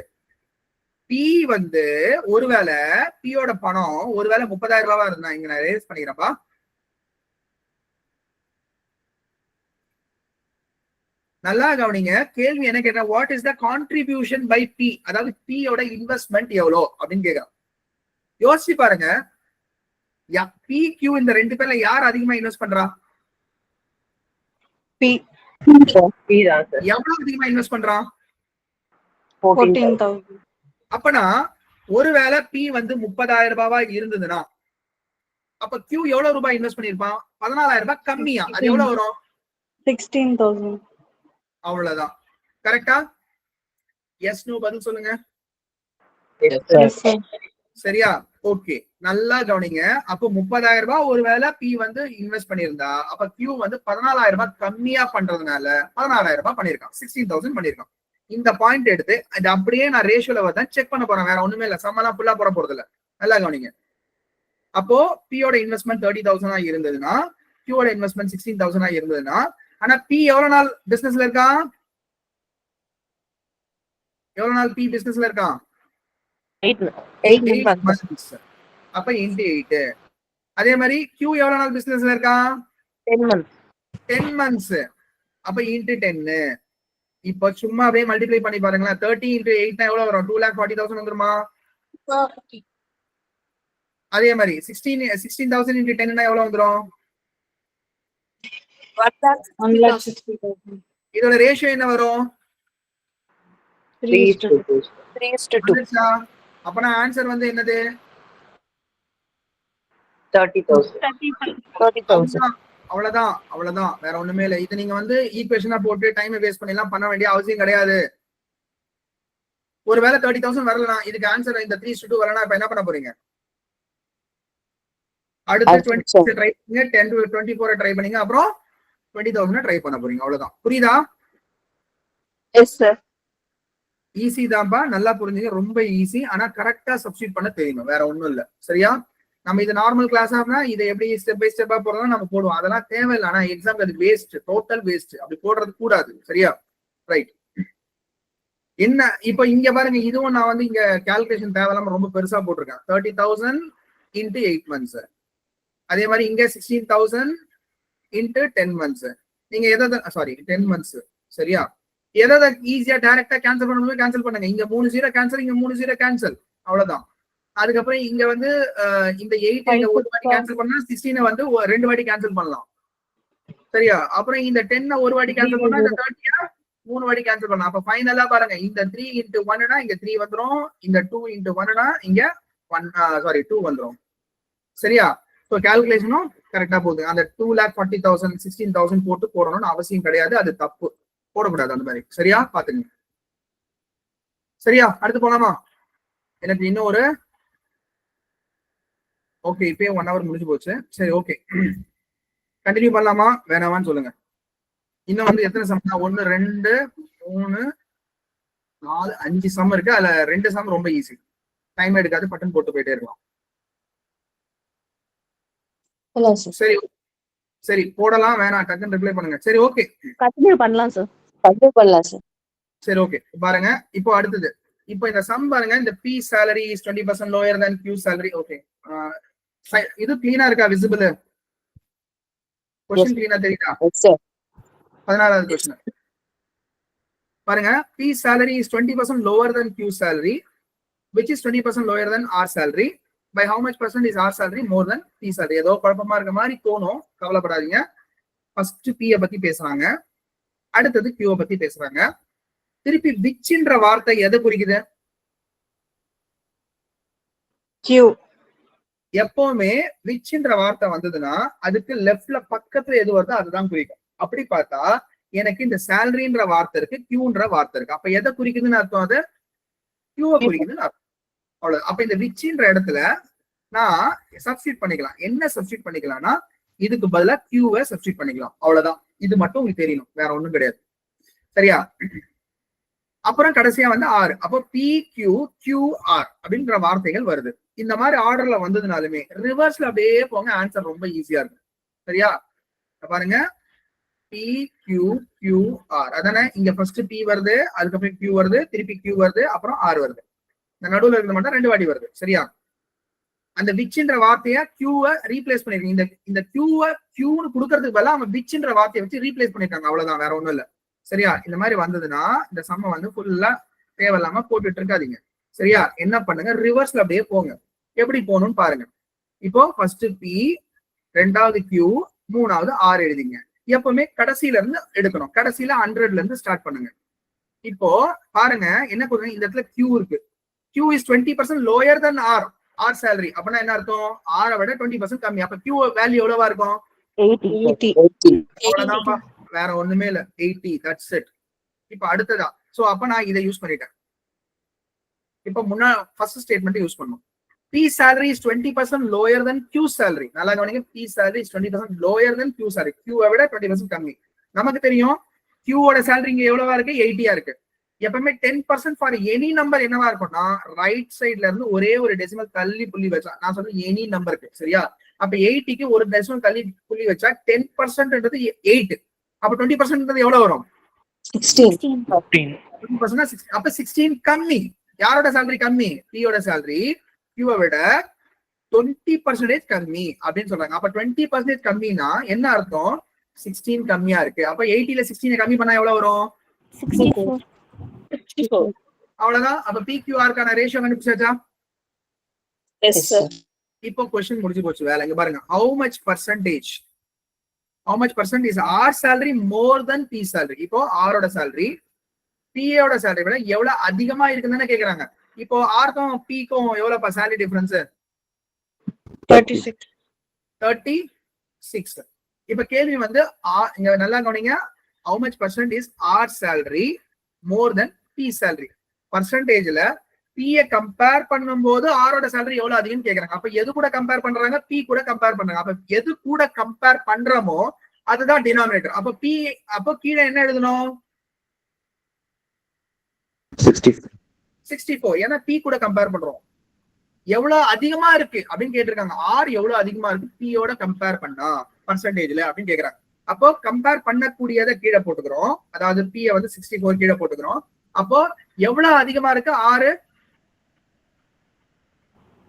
p வந்து ஒருவேளை p யோட பணம் ஒருவேளை 30,000 ரூபாவா இருந்தா, இங்க நான் ரேஸ் பண்ணிக்கிறேன்ப்பா. நல்லா கவனிங்க. கேள்வி என்ன கேட்டா, what is the contribution by p, அதாவது p யோட இன்வெஸ்ட்மெண்ட் எவ்வளோ அப்படின்னு கேக்குறான். யோசிச்சு பாருங்க, p q இந்த ரெண்டு பேர்ல யார் அதிகமா இன்வெஸ்ட் பண்றா? P. P தான் சார். எவ்வளவு அதிகமா இன்வெஸ்ட் பண்றான்? 14,000. அப்பனா ஒருவேளை p வந்து 30,000 ரூபாவா இருந்ததுன்னா, அப்ப q எவ்வளவு ரூபாய் இன்வெஸ்ட் பண்ணிருப்பான்? 14,000 ரூபாய் கம்மியா. அது எவ்வளவு வரும்? 16,000. அவ்வளவுதான். கரெக்டா? எஸ் நோ பதில் சொல்லுங்க. Yes, sir. சரியா? ஓகே, நல்லா கவனிங்க. அப்போ 30,000 ரூபாய் ஒருவேளை p வந்து இன்வெஸ்ட் பண்ணிருந்தா, அப்ப q வந்து 14,000 ரூபாய் கம்மியா பண்றதுனால 14,000 ரூபாய் பண்ணிருக்கான், 16,000 பண்ணிருக்கான். இந்த பாயிண்ட் எடுத்து இது அப்படியே நான் ரேஷியோல வந்து செக் பண்ண போறேன். வேற ஒண்ணுமே இல்ல, சம்மெல்லாம் ஃபுல்லா போட போறது இல்ல. நல்லா கவனிங்க. அப்போ p யோட இன்வெஸ்ட்மெண்ட் 30,000 இருந்ததுன்னா, q யோட இன்வெஸ்ட்மெண்ட் 16,000 இருந்ததுன்னா, ஆனா p எவ்வளவு நாள் பிசினஸ்ல இருக்கான்? எவ்வளவு நாள் p பிசினஸ்ல இருக்கான்? 8 months. அப்ப into 8. அதே மாதிரி q எவ்வளவு நாள் பிசினஸ்ல இருக்கான்? 10 months. 10 months. அப்ப into 10. இப்ப சும்மா அப்படியே மல்டிப்ளை பண்ணி பாருங்களேன். 30 into 8 எவ்வளவு வரும்? 2,40,000 வந்துருமா? அதே மாதிரி 16,000 into 10 எவ்வளவு வந்துரும்? 1,60,000. இதோட ரேஷியோ என்ன வரும்? 3:2. வந்துருச்சா? அப்பனா ஆன்சர் வந்து என்னது? 30,000. அவ்வளவுதான், வேற ஒண்ணுமே இல்ல. இது நீங்க வந்து ஈக்குவேஷனா போட்டு டைம் வேஸ்ட் பண்ணி எல்லாம் பண்ண வேண்டிய அவசியம் கிடையாது. ஒருவேளை 30,000 வரலாம், இதுக்கு ஆன்சர் இந்த 3:2 வரலாம். இப்ப என்ன பண்ண போறீங்க? அடுத்து 20 ட்ரை பண்ணுங்க, 10 to 24 ட்ரை பண்ணீங்க, அப்புறம் 20,000 ட்ரை பண்ண போறீங்க. அவ்வளவுதான். புரியுதா? Yes sir. ஈஸி தான்ப்பா, நல்லா புரிஞ்சுங்க. ரொம்ப ஈஸி. ஆனா கரெக்டா சப்ஸ்டியூட் பண்ண தெரியணும், வேற ஒண்ணும் இல்ல. சரியா? நம்ம இது நார்மல் கிளாஸா இருந்தா இதை எப்படி ஸ்டெப் பை ஸ்டெப்பா போறதா நம்ம போடுவோம். அதெல்லாம் தேவையில்லை. ஆனா எக்ஸாம் அது வேஸ்ட், டோட்டல் வேஸ்ட். அப்படி போடுறது கூடாது. சரியா? ரைட். என்ன இப்ப இங்க பாருங்க, இதுவும் நான் வந்து இங்க கால்குலேஷன் தேவையில்லாம ரொம்ப பெருசா போட்டிருக்கேன். 30,000 into 8 months. அதே மாதிரி இங்க 16,000 into 10 months. நீங்க எதை சாரி 10 months. சரியா? எதை ஈஸியா டைரக்டா கேன்சல் பண்ணணும் கேன்சல் பண்ணுங்க. இங்க 3 0 கேன்சல், இங்க 3 0 கேன்சல், அவ்வளவுதான். அதுக்கப்புறம் இங்க வந்து இந்த 8 இங்க ஒரு வாட்டி கேன்சல் பண்ணா 16 வந்து 2 வாட்டி கேன்சல் பண்ணலாம். சரியா? அப்புறம் இந்த 10 ஒரு வாட்டி கேன்சல் பண்ணா இந்த 30 3 வாட்டி கேன்சல் பண்ணலாம். அப்ப ஃபைனலா பாருங்க, இந்த 3 into 1னா இங்க 3 வந்துரும், இந்த 2 into 1னா இங்க 2 வந்துரும். சரியா? சோ கால்குலேஷனும் கரெக்டா போகுது. அந்த 2,40,000 16,000 போட்டு போடணும்னு அவசியம் கிடையாது, அது தப்பு, போடக்கூடாது அந்த மாதிரி. சரியா? பாத்துங்க. சரியா? அடுத்து போலாமா? எனக்கு இன்னும் ஒரு ஓகே, இப்பயே 1 hour முடிஞ்சு போச்சு. சரி, ஓகே, கண்டினியூ பண்ணலாமா வேணாமான்னு சொல்லுங்க. இன்னும் வந்து எத்தனை சம்? 1 2 3 4 5 சம் இருக்கு. அதுல 2 சம் ரொம்ப ஈஸி, டைம் எடுக்காது, பட்டன் போட்டு போயிட்டே இருக்கலாம். சரி சரி, போடலாம் வேணாம் டக்குன்னு ரிப்ளை பண்ணுங்க. சரி, ஓகே, கண்டினியூ பண்ணலாம் சார். சரி, ஓகே. பாருங்க இப்போ அடுத்தது, இப்போ இந்த சம் பாருங்க, இந்த P salary is 20% lower than Q salary. Okay, இது கிளீனா இருக்கா? விசிபிள் क्वेश्चन கிளீனா தெரியுதா? 16வது क्वेश्चन பாருங்க. P salary is 20% lower than Q salary, which is 20% lower than R salary. By how much percent is R salary more than P salary? ஏதோ குழப்பமா இருக்க மாதிரி தோணும், கவலைப்படாதீங்க. ஃபர்ஸ்ட் P பத்தி பேசுறாங்க, அடுத்தது Q பத்தி பேசுறாங்க. திருப்பி விச்ன்ற வார்த்தை எதை குறிக்குது? Q. எப்பவுமே விச்ன்ற வார்த்தை வந்ததுன்னா அதுக்கு லெஃப்ட்ல பக்கத்துல எது வருதோ அதுதான் குறிக்கும். அப்படி பார்த்தா எனக்கு இந்த சேலரின்ற வார்த்தை இருக்கு, கியூன்ற வார்த்தை இருக்கு. அப்ப எதை குறிக்குதுன்னு அர்த்தம்? அது கியூவை குறிக்குதுன்னு அர்த்தம். அவ்வளவு. அப்ப இந்த விச்ன்ற இடத்துல நான் சப்ஸ்டிட் பண்ணிக்கலாம். என்ன சப்ஸ்டிட் பண்ணிக்கலாம்னா இதுக்கு பதிலா கியூவை சப்ஸ்டிட் பண்ணிக்கலாம். அவ்வளவுதான். இது மட்டும் உங்களுக்கு தெரியணும், வேற ஒண்ணும் கிடையாது. சரியா? அப்புறம் கடைசியா வந்து ஆர். அப்போ PQQR அப்படின்ற வார்த்தைகள் வருது. இந்த மாதிரி ஆர்டர்ல வந்ததுனாலுமே ரிவர்ஸ்ல அப்படியே போங்க, ஆன்சர் ரொம்ப ஈஸியா இருக்கும். சரியா? பாருங்க, PQQR அதானே. இங்க ஃபர்ஸ்ட் P வருது, அதுக்கப்புறம் Q வருது, திருப்பி Q வருது, அப்புறம் R வருது. இந்த நடுவுல இருந்த மட்டும் 2 வாட்டி வருது. சரியா? அந்த விச்ன்ற வார்த்தைய Qவை ரீப்ளேஸ் பண்ணிருக்கீங்க. இந்த Qவை Qன்னு கொடுக்கறதுக்கு பதிலா அவங்க விச்ன்ற வார்த்தையை வச்சு ரீப்ளேஸ் பண்ணிருக்காங்க. அவ்வளவுதான், வேற ஒண்ணும் இல்ல. சரியா? இந்த மாதிரி வந்ததுன்னா இந்த சம்ம வந்து ஃபுல்லா தேவையில்லாம போட்டுட்டு இருக்காதீங்க. சரியா? என்ன பண்ணுங்க, ரிவர்ஸ்ல அப்படியே போங்க. எப்படி போகணும்னு பாருங்க. இப்போ ஃபர்ஸ்ட் P, ரெண்டாவது Q, மூணாவது R எழுதிங்க. எப்பவுமே கடைசியில இருந்து எடுக்கணும். கடைசியில 100ல இருந்து ஸ்டார்ட் பண்ணுங்க. இப்போ பாருங்க என்ன பண்ணுங்க, இந்த இடத்துல Q இருக்கு. Q is 20% lower than R salary. அப்படின்னா என்ன அர்த்தம்? R விட 20% கம்மி. அப்ப Q வேல்யூ எவ்வளவா இருக்கும்? 80. அவ்வளவுதான்ப்பா, வேற ஒண்ணுமே இல்ல. 80, that's it. இப்ப அடுத்ததா, சோ அப்ப நான் இதை யூஸ் பண்ணிட்டேன். இப்ப முன்னா ஃபர்ஸ்ட் ஸ்டேட்மெண்ட் யூஸ் பண்ணும். P salary is 20% lower than Q salary. நல்லா கவனிங்க, P salary is 20% lower than Q salary. Q விட 20% கம்மி. நமக்கு தெரியும் Q ஓட salary இங்க எவ்வளவா இருக்கு? 80 இருக்கு. எப்பவுமே 10% ஃபார் எனி நம்பர் என்னவா இருக்கும்னா ரைட் சைட்ல இருந்து ஒரே ஒரு டெசிமல் தள்ளி புள்ளி வச்சா, நான் சொல்றேன் எனி நம்பருக்கு. சரியா? அப்ப 80க்கு ஒரு டெசிமல் தள்ளி புள்ளி வச்சா 10%ன்றது 8. அப்ப 20% எவ்வளவு வரும்? 16. 20%. அப்ப 16 கம்மி. யாரோட salary கம்மி? P ஓட salary Q விட 20% கம்மி அப்படின்னு சொல்றாங்க. அப்ப 20% கம்மினா என்ன அர்த்தம்? 16 கம்மியா இருக்கு. அப்ப 80ல 16 கம்மி பண்ணா எவ்வளவு வரும்? 64. அவ்வளவுதான். அப்ப PQRக்கான ரேஷியோ கண்டுபிடிச்சாச்சா? Yes, sir. இப்போ क्वेश्चन முடிஞ்சு போச்சு வேலை. இங்க பாருங்க, how much percent is R salary more than P salary? இப்போ R ஓட salary P ஓட salary விட எவ்வளவு அதிகமா இருக்குன்னு கேக்குறாங்க. இப்போ R க்கும் P க்கும் எவ்வளவு salary difference? 36. 36. இப்ப கேள்வி வந்து இங்க நல்லா கவனிங்க, how much percent is R salary more than P salary? பர்சன்டேஜ்ல P compare பண்ணும்போது R ஓட salary எவ்வளவு அதிகம்னு கேக்குறாங்க. அப்ப எது கூட கம்பேர் பண்றாங்க? P கூட கம்பேர் பண்றாங்க. அப்ப எது கூட கம்பேர் பண்றோமோ அதுதான் டினாமினேட்டர். அப்ப P, அப்ப கீழே என்ன எழுதணும்? 64. ஏன்னா P கூட கம்பேர் பண்றோம். எவ்வளவு அதிகமா இருக்கு அப்படின்னு கேட்டிருக்காங்க. R எவ்வளவு அதிகமா இருக்கு P யோட கம்பேர் பண்ணா பர்சன்டேஜ்ல அப்படின்னு கேக்குறாங்க. அப்போ கம்பேர் பண்ணக்கூடியதை கீழே போட்டுக்கிறோம். அதாவது P வந்து 64 கீழே போட்டுக்கிறோம். அப்போ எவ்வளவு அதிகமா இருக்கு? R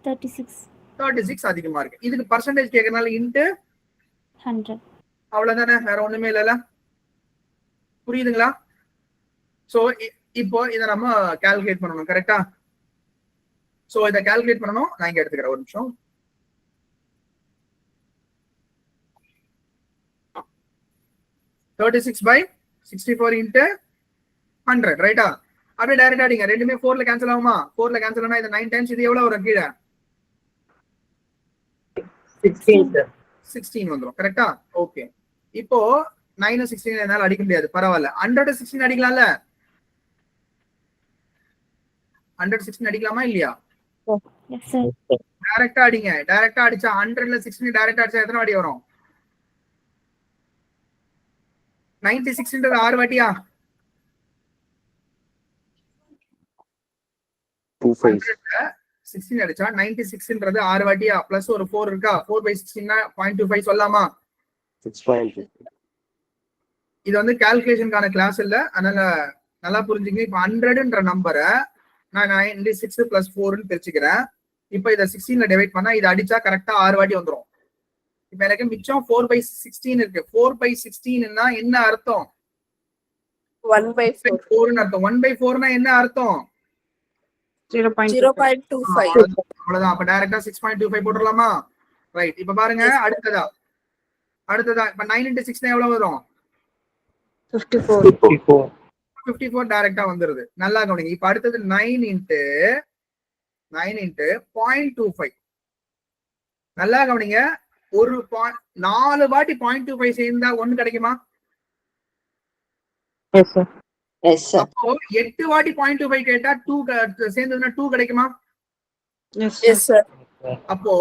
36 அதிகமா இருக்கு. இதுக்கு பர்சன்டேஜ் கேக்குறதுனால இன்டு 100. அவ்வளவுதானே, வேற ஒண்ணுமே இல்லல. புரியுதுங்களா? சோ இப்போ இதை நம்ம கால்குலேட் பண்ணணும் கரெக்டா? சோ இதை கால்குலேட் பண்ணணும். நான் இங்க எடுத்துக்கிறேன் ஒரு நிமிஷம். (36/64 into 100) ரைட்டா? அப்படியே டைரக்டா அடிங்க. ரெண்டுமே 4ல கேன்சல் ஆகுமா? 4ல கேன்சல் ஆனா இது 9 டைம்ஸ். இது எவ்வளவு வரும் கீழே? 16 சார். 16 வந்துரும் கரெக்டா? ஓகே. இப்போ 9 16 என்னால அடிக்க முடியாது, பரவாயில்ல. 116 அடிக்கலாம்ல? 116 அடிக்கலாமா இல்லையா? Yes, sir. டைரக்டா அடிங்க. டைரக்டா அடிச்சா 100ல 16 டைரக்டா அடிச்சா எத்தனை வாட்டி வரும்? 96ன்றது 6 வாட்டியா? 16 அடிச்சா 96ன்றது 6 வாட்டியா? பிளஸ் ஒரு 4 இருக்கா? 4/16 0.25 சொல்லலாமா? 6.2. இது வந்து கால்குலேஷனுக்கான கிளாஸ் இல்ல, அதனால நல்லா புரிஞ்சுங்க. இப்ப 100ன்ற நம்பரை நான் 96 + 4ன்னு பிரிச்சுக்கிறேன். இப்ப இதை 16ல டிவைட் பண்ணா இது அடிச்சா கரெக்டா 6 வாட்டி வந்துரும். இப்ப எனக்கு மிச்சம் 4/16 இருக்கு. 4/16ன்னா என்ன அர்த்தம்? 1/4. 4ன்னு அர்த்தம். 1/4னா என்ன அர்த்தம்? 0.25. அவ்வளவுதான். அப்ப டைரக்டா 6.25 போட்டுடலாமா? ரைட். இப்ப பாருங்க அடுத்ததா இப்ப 9 into 6 எவ்வளவு வரும்? 54. 54 டைரக்டா வந்துருது. நல்லா கவனிங்க. இப்ப அடுத்தது 9 into 0.25. நல்லா கவனிங்க. ஒரு 4 வாட்டி 0.25 சேர்ந்தா 1 கிடைக்குமா? Yes, sir. Yes, sir. அப்போ 8 வாட்டி 0.25 கேட்டா 2 சேர்ந்ததுன்னா 2 கிடைக்குமா? Yes, sir. அப்போ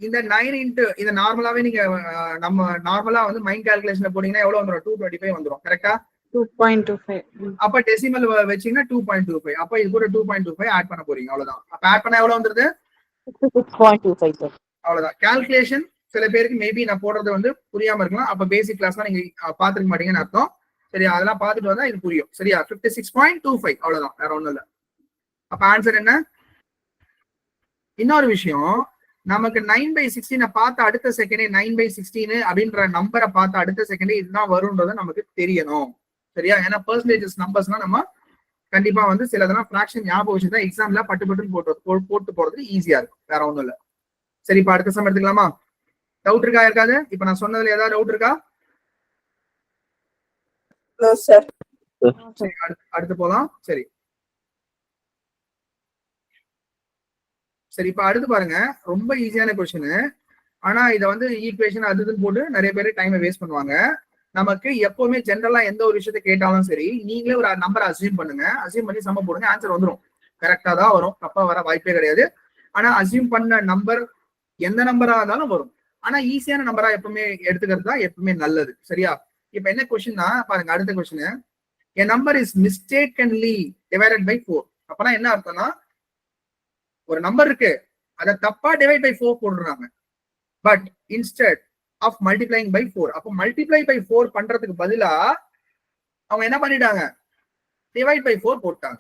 இந்த 9 into இந்த நார்மலாவே நீங்க நம்ம நார்மலா வந்து மைண்ட் கால்குலேஷன்ல போனீங்கன்னா எவ்வளவு வந்துரும்? 225 வந்துரும் கரெக்டா? 2.25. அப்ப டெசிமல் வச்சீங்கன்னா 2.25. அப்ப இது கூட 2.25 ஆட் பண்ண போறீங்க. அவ்வளவுதான். அப்ப ஆட் பண்ணா எவ்வளவு வந்துருது? 66.25, sir. அவ்வளவுதான். கால்குலேஷன் சில பேருக்கு மேபி நான் போடுறது வந்து புரியாம இருக்கலாம். அப்ப பேசிக் கிளாஸ்லாம் நீங்க பாத்துக்க மாட்டீங்கன்னு அர்த்தம். சரியா? அதெல்லாம் பார்த்துட்டு வந்தா இது புரியும். சரியா? 56.25 அவ்வளவுதான், வேற ஒண்ணும் இல்ல. அப்ப ஆன்சர் என்ன? இன்னொரு விஷயம், நமக்கு 9/16 பார்த்த அடுத்த செகண்டே 9/16 அப்படின்ற நம்பரை பார்த்த அடுத்த செகண்டே இதுதான் வரும்ன்றது நமக்கு தெரியணும். சரியா? ஏன்னா பெர்சன்டேஜஸ் நம்பர்ஸ்லாம் நம்ம கண்டிப்பா வந்து சிலதெல்லாம் ஃபிராக்ஷன் ஞாபகம் வச்சுதான் எக்ஸாம்ல பட்டு போட்டு போறது ஈஸியா இருக்கும். வேற ஒண்ணும் இல்ல. சரி, இப்ப அடுத்த சம் எடுத்துக்கலாமா? டவுட் இருக்கா இருக்காது? இப்ப நான் சொன்னதுல ஏதாவது டவுட் இருக்கா? No, sir. சரி, அடுத்து போலாம். சரி சரி இப்ப அடுத்து பாருங்க, ரொம்ப ஈஸியான கொஸ்டின். ஆனா இதை வந்து ஈக்குவேஷன் அதுன்னு போட்டு நிறைய பேர் டைமை வேஸ்ட் பண்ணுவாங்க. நமக்கு எப்பவுமே ஜென்ரலா எந்த ஒரு விஷயத்த கேட்டாலும் சரி, நீங்களே ஒரு நம்பரை அசியூம் பண்ணுங்க. அசியூம் பண்ணி சம்ம போடுங்க, ஆன்சர் வந்துடும். கரெக்டா தான் வரும், தப்பா வர வாய்ப்பே கிடையாது. ஆனா அசியூம் பண்ண நம்பர் எந்த நம்பரா இருந்தாலும் வரும். ஆனா ஈஸியான நம்பரா எப்பவுமே எடுத்துக்கிறது தான் எப்பவுமே நல்லது. சரியா? இப்ப என்ன கொஸ்டின்னா பாருங்க, அடுத்த question. A number is mistakenly divided by 4. அப்பனா என்ன அர்த்தம்னா, ஒரு நம்பர் இருக்கு, அதை தப்பா டிவைட் பை 4 போடுறாங்க. But instead of multiplying by 4, அப்போ மல்டிப்ளை பை 4 பண்றதுக்கு பதிலா அவங்க என்ன பண்ணிட்டாங்க? டிவைட் பை 4 போட்டாங்க.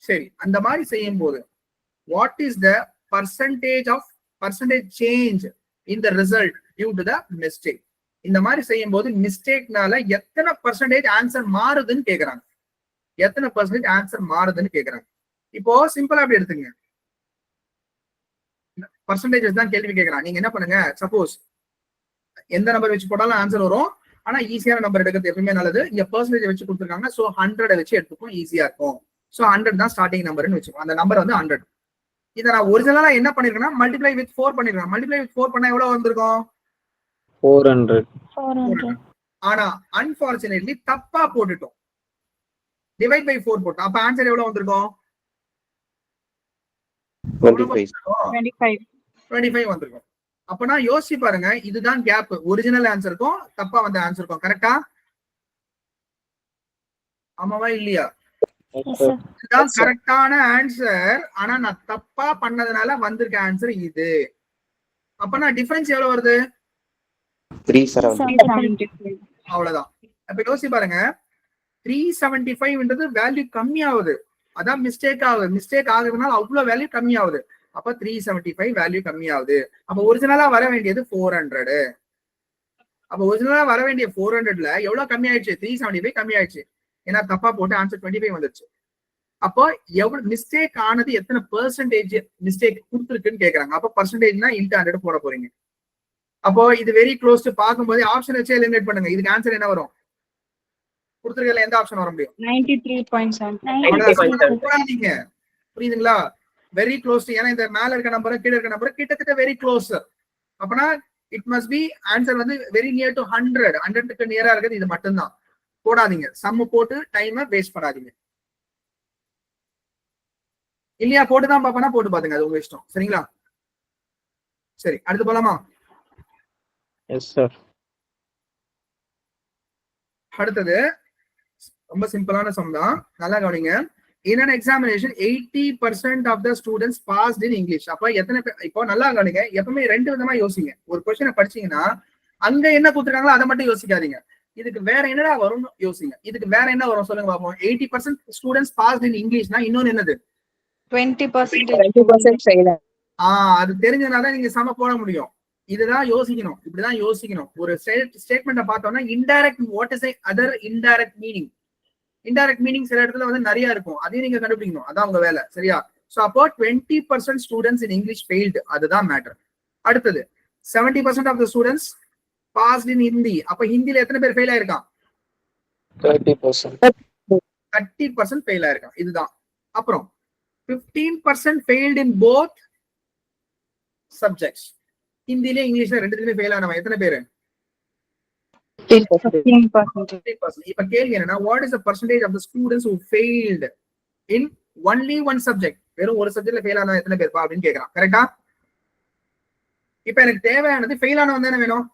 சரி, அந்த மாதிரி செய்யும் போது what is the percentage change in the result due to the mistake? இந்த மாதிரி செய்யும் போது மிஸ்டேக்னால எத்தனை பர்சன்டேஜ் ஆன்சர் மாறுதுன்னு கேக்குறாங்க. எத்தனை பர்சன்டேஜ் ஆன்சர் மாறுதுன்னு கேக்குறாங்க. இப்போ சிம்பிளா அப்படி எடுத்துங்க, பர்சன்டேஜ் தான் கேள்வி கேட்கறான். நீங்க என்ன பண்ணுங்க, சப்போஸ் எந்த நம்பர் வச்சு போட்டாலும் ஆன்சர் வரும். ஆனா ஈஸியான நம்பர் எடுக்கிறது எப்பவுமே நல்லது. இங்க பர்சன்டேஜ் வச்சு கொடுத்துருக்காங்க, சோ 100 வச்சு எடுத்துக்கும், ஈஸியா இருக்கும். சோ 100 தான் ஸ்டார்டிங் நம்பர்னு வச்சுக்கோ. அந்த நம்பர் வந்து 100. இதை நான் ஒரிஜினலா என்ன பண்ணிருக்கேன்னா மல்டிப்ளை வித் 4 பண்ணிருக்கேன். மல்டிப்ளை வித் 4 பண்ணா எவ்வளவு வந்திருக்கும்? 400. ஆனா அன்பார்ச்சுனேட்லி தப்பா போட்டுட்டோம், டிவைட் பை 4 போட்டோம். அப்ப ஆன்சர் எவ்வளவு வந்திருக்கும்? 25 வந்திருக்கும். அப்பனா யோசிச்சு பாருங்க, இதுதான் கேப் ஒரிஜினல் ஆன்சருக்கும் தப்பா வந்த ஆன்சருக்கும். கரெக்டா? ஆமாவா இல்லையா? இதுதான் கரெக்டான ஆன்சர். ஆனா நான் தப்பா பண்ணதுனால வந்திருக்க ஆன்சர் இது. அப்பனா டிஃபரன்ஸ் எவ்வளவு வருது? 375. அவ்வளவுதான். அப்ப யோசிச்சு பாருங்க, 375ன்றது வேல்யூ கம்மி ஆகுது. அதான் மிஸ்டேக் ஆகுது. மிஸ்டேக் ஆகுறதுனால அவ்வளவு வேல்யூ கம்மி ஆகுது. அப்ப 375 வேல்யூ கம்மி ஆகுது. அப்ப ஒரிஜினலா வர வேண்டியது 400. அப்ப ஒரிஜினலா வர வேண்டிய 400ல எவ்வளவு கம்மி ஆயிடுச்சு? 375 கம்மி ஆயிடுச்சு. ஏன்னா தப்பா போட்டு ஆன்சர் 25 வந்துருச்சு. அப்போ எவ்வளவு மிஸ்டேக் ஆனது எத்தனை பெர்சன்டேஜ் மிஸ்டேக் கொடுத்துருக்குன்னு கேக்குறாங்க. அப்போ பர்சன்டேஜ்னா இன்ட்டு 100 போட போறீங்க. அப்போ இது வெரி க்ளோஸ் டு பார்க்கும்போது ஆப்ஷன் வச்சு எலிமினேட் பண்ணுங்க. இதுக்கு ஆன்சர் என்ன வரும்? கொடுத்துருக்கல எந்த ஆப்ஷன் வர முடியும்? 93.7. போடாதீங்க. புரியுதுங்களா? Very close. ஏன்னா இந்த மேல இருக்க நம்பர் கீழே இருக்க நம்பர் கிட்டத்தட்ட வெரி க்ளோஸ். அப்பனா இட் மஸ்ட் பி ஆன்சர் வந்து வெரி நியர் டு 100. 100க்கு நியரா இருக்குது இது மட்டும்தான். போடாதீங்க. சம்மு போட்டு டைமை வேஸ்ட் பண்ணாதீங்க. இல்லையா? போட்டுதான் பாப்பனா போட்டு பாத்துங்க, அது உங்க இஷ்டம். சரிங்களா? சரி, அடுத்து போலாமா? Yes sir. அடுத்தது ரொம்ப சிம்பிளான சம் தான், நல்லா கவனிங்க. In an examination 80% of the students passed in English. அப்ப எத்தனை பேர்? இப்போ நல்லா கவனிங்க, எப்பவுமே ரெண்டு விதமா யோசிங்க. ஒரு கொஸ்டினை படிச்சீங்கன்னா அங்க என்ன கொடுத்துருக்காங்களோ அதை மட்டும் யோசிக்காதீங்க. இதுக்கு வேற என்னடா வரும்னு யோசிங்க. இதுக்கு வேற என்ன வரும் சொல்லுங்க பாப்போம். 80% students passed in Englishனா இன்னொன்னு என்னது? 20% fail. அது தெரிஞ்சதுனால நீங்க சம போட முடியும். இதுதான் யோசிக்கணும், இப்படிதான் யோசிக்கணும். ஒரு ஸ்டேட்மெண்ட்டை பார்த்தோம்னா indirect, what is other indirect meaning. Indirect meaning சில இடத்துல வந்து நிறைய இருக்கும், அதையும் நீங்க கண்டுபிடிக்கணும். அதான் உங்க வேலை. சரியா? சோ அப்போ 20% ஸ்டூடெண்ட்ஸ் இன் இங்கிலீஷ் ஃபெயில்டு, அதுதான் மேட்டர். அடுத்தது 70% ஆஃப் த ஸ்டூடெண்ட்ஸ் பாஸ்ட் இன் ஹிந்தி. அப்ப ஹிந்தில எத்தனை பேர் ஃபெயில் ஆயிருக்கான்? 30%. 30% ஃபெயில் ஆயிருக்கான். இதுதான். அப்புறம் 15% ஃபெயில்ட் இன் போத் சப்ஜெக்ட்ஸ். ஹிந்தில இங்கிலீஷ்ல ரெண்டுத்துலயுமே ஃபெயில் ஆனவன் எத்தனை பேரு? 15%. இப்ப கேள்வி என்னன்னா, what is the percentage of the students who failed in only one subject? வெறும் ஒரு சப்ஜெக்ட்ல ஃபெயில் ஆனவன் எத்தனை பேர்ப்பா அப்படின்னு கேக்குறான். கரெக்டா? இப்ப எனக்கு தேவையானது ஃபெயில் ஆனவன் தானே வேணும்.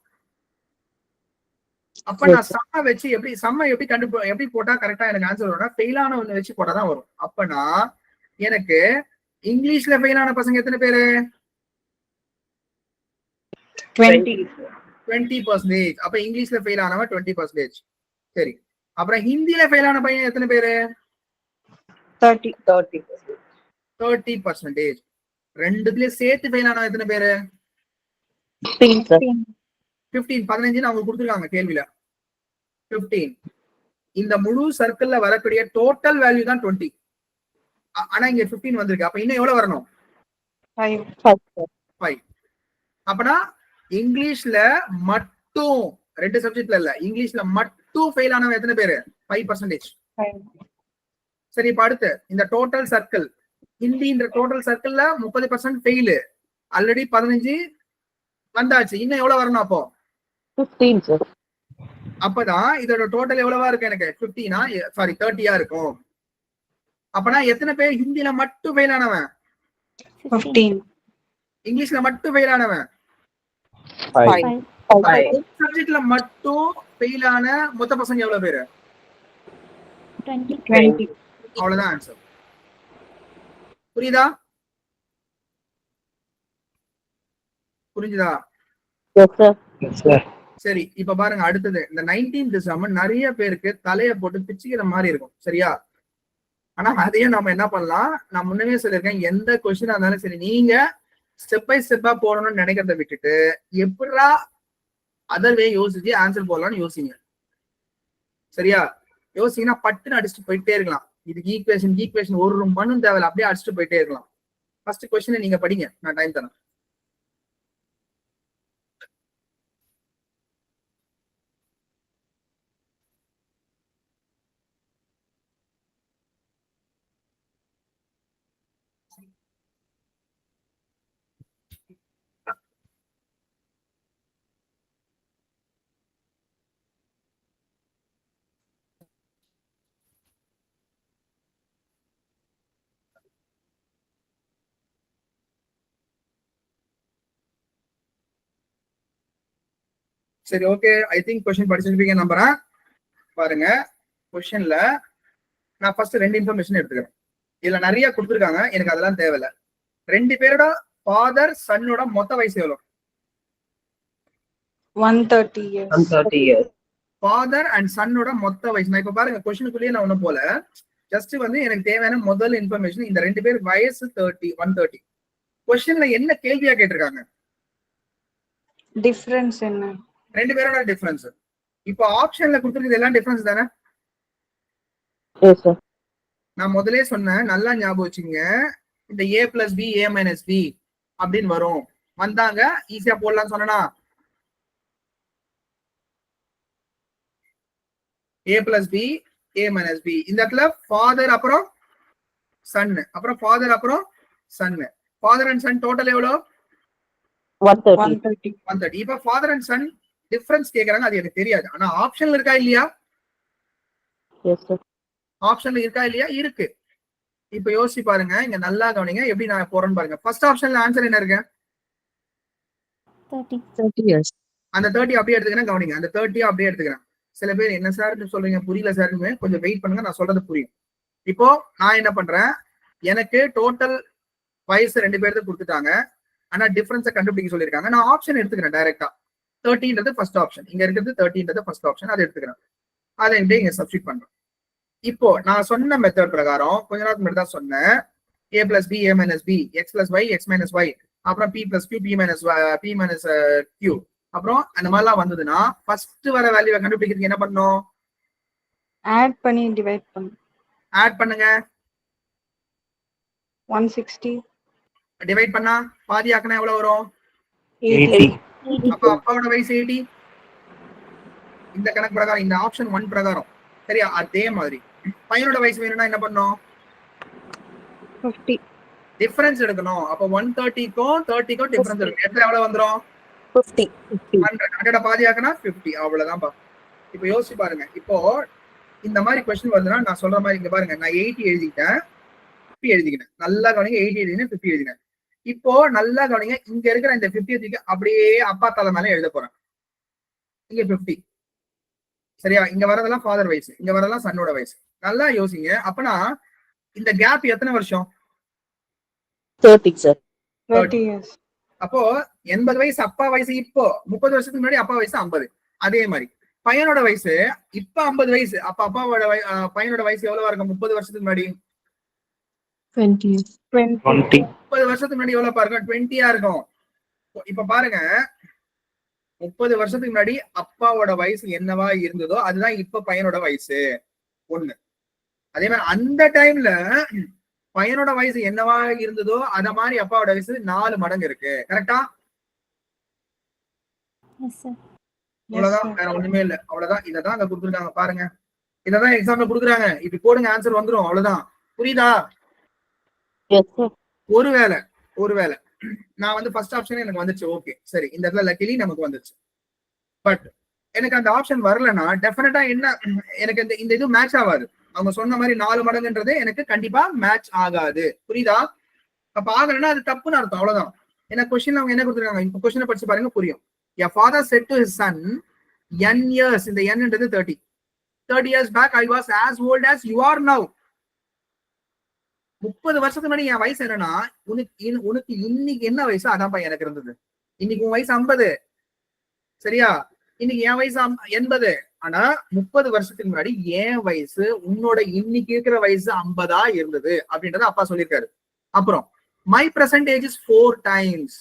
அப்ப நான் சம்ம வச்சு எப்படி போட்டா கரெக்டா எனக்கு ஆன்சர் வரும்னா, ஃபெயில் ஆனவன் வச்சு போட்டாதான் வரும். அப்பனா எனக்கு இங்கிலீஷ்ல ஃபெயில் ஆன பசங்க எத்தனை பேரு? 20%. அப்ப இங்கிலீஷ்ல ஃபெயில் ஆனவன் 20%. சரி, அப்புறம் ஹிந்தில ஃபெயில் ஆன பையன் எத்தனை பேரு? 30%. ரெண்டுலயும் சேர்த்து ஃபெயில் ஆனவன் எத்தனை பேரு? 15. 15 அவங்க கொடுத்துருக்காங்க கேள்வியில. 15. இந்த முழு சர்க்கிள்ல வரக்கூடிய டோட்டல் வேல்யூ தான் 20. ஆனா இங்க 15 வந்திருக்கு. அப்ப இன்னும் எவ்வளவு வரணும்? 5. அப்பனா இங்கிலீஷ்ல மட்டும், ரெண்டு சப்ஜெக்ட்ல இல்ல, இங்கிலீஷ்ல மட்டும் ஃபெயில் ஆனவன் எத்தனை பேரு? 5%. சரி, இப்ப அடுத்து இந்த டோட்டல் சர்க்கிள், ஹிந்தின்ற டோட்டல் சர்க்கிள்ல 30% ஃபெயில், ஆல்ரெடி 15 வந்தாச்சு. இன்னும் எவ்வளவு வரணும் அப்போ? 15. அப்பதான் இதோட டோட்டல் எவ்வளவா இருக்கு எனக்கு? 30 இருக்கும். அப்பனா எத்தனை பேர் ஹிந்தில மட்டும் ஃபெயில் ஆனவன்? 15. இங்கிலீஷ்ல மட்டும் ஃபெயில் ஆனவன்? 5. சப்ஜெக்ட்ல மட்டும் ஃபெயில் ஆன மொத்த பசங்க எவ்வளவு பேரு? 20. அவ்வளவுதான் ஆன்சர். புரியுதா? புரிஞ்சுதா? Yes sir. சரி, இப்ப பாருங்க அடுத்தது. இந்த 19th சம் நிறைய பேருக்கு தலைய போட்டு பிச்சுக்கிற மாதிரி இருக்கும். சரியா? ஆனா அதையும் நம்ம என்ன பண்ணலாம், நான் முன்னமே சொல்லியிருக்கேன், எந்த கொஸ்டினா இருந்தாலும் சரி நீங்க ஸ்டெப் பை ஸ்டெப்பா போடணும்னு நினைக்கிறத விட்டுட்டு எப்படா அதர் வே யோசிச்சு ஆன்சர் போடலாம்னு யோசிங்க. சரியா? யோசிங்கன்னா பட்டுன்னு அடிச்சுட்டு போயிட்டே இருக்கலாம். இதுக்கு ஈக்குவேஷன் ஒரு மண்ணும் தேவையில்ல, அப்படியே அடிச்சுட்டு போயிட்டே இருக்கலாம். ஃபர்ஸ்ட் கொஸ்டினை நீங்க படிங்க, நான் டைம் தரேன். சரி, ஓகே. ஐ திங்க் கொஸ்டின் படிச்சிருப்பீங்க நம்புறேன். பாருங்க, கொஸ்டின்ல நான் ஃபர்ஸ்ட் ரெண்டு இன்ஃபர்மேஷன் எடுத்துக்கிறேன். இதுல நிறைய கொடுத்துருக்காங்க, எனக்கு அதெல்லாம் தேவையில்ல. ரெண்டு பேரோட ஃபாதர் சன்னோட மொத்த வயசு எவ்வளவு? 130 years. ஃபாதர் அண்ட் சன்னோட மொத்த வயசு. நான் இப்ப பாருங்க கொஸ்டினுக்குள்ளேயே நான் ஒண்ணும் போல, ஜஸ்ட் வந்து எனக்கு தேவையான முதல் இன்ஃபர்மேஷன் இந்த ரெண்டு பேர் வயசு 130. கொஸ்டின்ல என்ன கேள்வியா கேட்டிருக்காங்க? Difference என்ன? ரெண்டு பேரோட டிஃபரன்ஸ். இப்போ ஆப்ஷன்ல கொடுத்துருக்குது எல்லாம் டிஃபரன்ஸ் தானே? Yes, sir. நான் முதலே சொன்னேன், நல்லா ஞாபகம் வச்சுங்க. இந்த a plus B a minus B அப்படின்னு வரும். வந்தாங்க ஈஸியா போடலாம்னு சொன்னா a plus B a minus B. இந்த இடத்துல ஃபாதர் அப்புறம் சன், அப்புறம் ஃபாதர் அப்புறம் son. Father and son total எவ்வளோ? 130. 130. 130. இப்ப ஃபாதர் அண்ட் சன் டிஃபரன்ஸ் கேக்குறாங்க, அது எனக்கு தெரியாது. ஆனா ஆப்ஷன்ல இருக்கா இல்லையா? Yes, sir. ஆப்ஷன்ல இருக்கா இல்லையா? இருக்கு. இப்ப யோசிச்சு பாருங்க, இங்க நல்லா கவனிங்க எப்படி நான் போறேன்னு பாருங்க. ஃபர்ஸ்ட் ஆப்ஷன்ல ஆன்சர் என்ன இருக்கு? 30 years. அந்த 30 அப்படியே எடுத்துக்கிறேன். கவனிங்க, அந்த 30 அப்படியே எடுத்துக்கிறேன். சில பேர் என்ன சார் சொல்றீங்க, புரியல சார்னு கொஞ்சம் வெயிட் பண்ணுங்க, நான் சொல்றது புரியும். இப்போ நான் என்ன பண்றேன், எனக்கு டோட்டல் வயசு 2 பேருக்கு கொடுத்துட்டாங்க, ஆனா டிஃபரன்ஸை கண்டுபிடிக்க சொல்லியிருக்காங்க. நான் ஆப்ஷன் எடுத்துக்கிறேன் டைரக்டா. 30ன்றது ஃபர்ஸ்ட் ஆப்ஷன், இங்க இருக்கிறது 30ன்றது ஃபர்ஸ்ட் ஆப்ஷன், அதை எடுத்துக்கிறேன். அதை இப்படியே இங்க சப்ஸ்டிட் பண்றேன். இப்போ நான் சொன்ன மெத்தட் பிரகாரம் கொஞ்ச நேரத்துக்கு முன்னாடி தான் சொன்னேன், a plus B a minus B, X plus Y X minus Y, அப்புறம் p plus Q B minus Q, அப்புறம் அந்த மாதிரிலாம் வந்ததுன்னா ஃபர்ஸ்ட் வர வேல்யூவை கண்டுபிடிக்கிறதுக்கு என்ன பண்ணணும்? ஆட் பண்ணி டிவைட் பண்ணு. ஆட் பண்ணுங்க. 160. டிவைட் பண்ணா பாதி ஆக்கினா எவ்வளவு வரும்? 80. அப்ப அப்பாவோட வயசு 80. இந்த கணக்கு பிரகாரம், இந்த ஆப்ஷன் 1 பிரகாரம். சரியா? அதே மாதிரி பையனோட வயசு வேணும்னா என்ன பண்ணணும்? 50. டிஃபரன்ஸ் எடுக்கணும். அப்ப 130க்கும் 30க்கும் டிஃபரன்ஸ் எடுக்கணும். எத்தனை எவ்வளவு வந்துரும்? 50. 100 பாதி ஆக்கினா 50. அவ்வளவுதான்ப்பா. இப்ப யோசிச்சு பாருங்க. இப்போ இந்த மாதிரி கொஸ்டின் வருதுன்னா நான் சொல்ற மாதிரி இங்க பாருங்க, நான் 80 எழுதிக்கிட்டேன், 50 எழுதிக்கிட்டேன். நல்லா கவனிங்க, 80 எழுதினேன், 50 எழுதினேன். இப்போ நல்லா கவனிங்க, இங்க இருக்கிற இந்த 50 அப்படியே அப்பா தலை மேல எழுத போறேன். இங்க 50. சரியா? இங்க வரதெல்லாம் ஃபாதர் வயசு, இங்க வரதெல்லாம் சன்னோட வயசு. நல்லா யோசிங்க. அப்பனா இந்த கேப் எத்தனை வருஷம்? 30, sir. 30 years. அப்போ 80 வயசு அப்பா வயசு, இப்போ 30 வருஷத்துக்கு முன்னாடி அப்பா வயசு 50. அதே மாதிரி பையனோட வயசு இப்ப 50 வயசு. அப்ப அப்பாவோட பையனோட வயசு எவ்வளவா இருக்கும் 30 வருஷத்துக்கு முன்னாடி? 20. 20. 30 வருஷத்துக்கு முன்னாடி எவ்வளவு பாருங்க, 20 இருக்கும். இப்ப பாருங்க, 30 வருஷத்துக்கு முன்னாடி அப்பாவோட வயசு என்னவா இருந்ததோ அதுதான் இப்ப பையனோட வயசு 1. அதே மாதிரி அந்த டைம்ல பையனோட வயசு என்னவா இருந்ததோ அத மாதிரி அப்பாவோட வயசு 4 மடங்கு இருக்கு. கரெக்டா? Yes, sir. அவ்வளவுதான், வேற ஒண்ணுமே இல்ல. அவ்வளவுதான். இததான் அங்க கொடுத்துருக்காங்க பாருங்க. இததான் எக்ஸாம்ல கொடுக்குறாங்க. இப்படி போடுங்க, ஆன்சர் வந்துரும். அவ்வளவுதான். புரியுதா? Yes, sir. ஒருவேளை நான் வந்து ஃபர்ஸ்ட் ஆப்ஷன் எனக்கு வந்துச்சு, ஓகே சரி, இந்த இடத்துல லக்கிலி நமக்கு வந்துச்சு. பட் எனக்கு அந்த ஆப்ஷன் வரலன்னா டெஃபினட்டா என்ன, எனக்கு இந்த இது மேட்ச் ஆகாது. அவங்க சொன்ன மாதிரி 4 மடங்குன்றது எனக்கு கண்டிப்பா மேட்ச் ஆகாது. புரியுதா? அப்ப ஆகலைன்னா அது தப்புன்னு அர்த்தம். அவ்வளவுதான். ஏன்னா கொஸ்டின் அவங்க என்ன கொடுத்துருக்காங்க, இப்ப கொஸ்டினை படிச்சு பாருங்க, புரியும். A father said to his son, n years, இந்த n ன்றது 30. 30 years back I was as old as you are now. 30 வருஷத்துக்கு முன்னாடி என் வயசு என்னன்னா, உனக்கு இன்னைக்கு என்ன வயசு அதான்ப்பா எனக்கு இருந்தது. இன்னைக்கு உன் வயசு 50. சரியா? இன்னைக்கு என் வயசு 80. ஆனா 30 வருஷத்துக்கு முன்னாடி என் வயசு உன்னோட இன்னைக்கு இருக்கிற வயசு 50 இருந்தது அப்படின்றத அப்பா சொல்லியிருக்காரு. அப்புறம் my present age is 4 times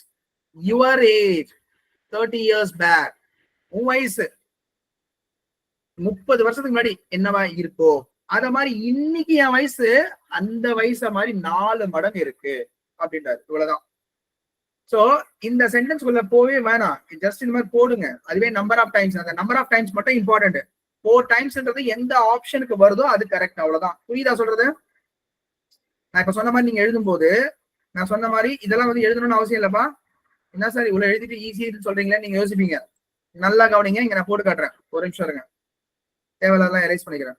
your age 30 years back. உன் வயசு 30 வருஷத்துக்கு முன்னாடி என்னவா இருக்கோ அத மாதிரி இன்னைக்கு என் வயசு அந்த வயசு மாதிரி 4 மடங்கு இருக்கு அப்படின்றாரு. இவ்வளவுதான். சோ இந்த சென்டென்ஸ் குள்ள போவே வேணாம், ஜஸ்ட் இந்த மாதிரி போடுங்க. அதுவே நம்பர் ஆஃப் டைம்ஸ், அந்த நம்பர் ஆஃப் டைம்ஸ் மட்டும் இம்பார்ட்டன்ட். 4 டைம்ஸ்ன்றது எந்த ஆப்ஷனுக்கு வருதோ அது கரெக்ட். அவ்வளவுதான். புரியுதா சொல்றது? நான் இப்ப சொன்ன மாதிரி நீங்க எழுதும் போது நான் சொன்ன மாதிரி இதெல்லாம் வந்து எழுதணும்னு அவசியம் இல்லப்பா. என்ன சார் இவ்வளவு எழுதிட்டு ஈஸின்னு சொல்றீங்களே நீங்க யோசிப்பீங்க. நல்லா கவனிங்க, இங்க நான் போட்டு காட்டுறேன். ஒரு நிமிஷம் இருங்க, தேவையில்லாம் எரேஸ் பண்ணிக்கிறேன்.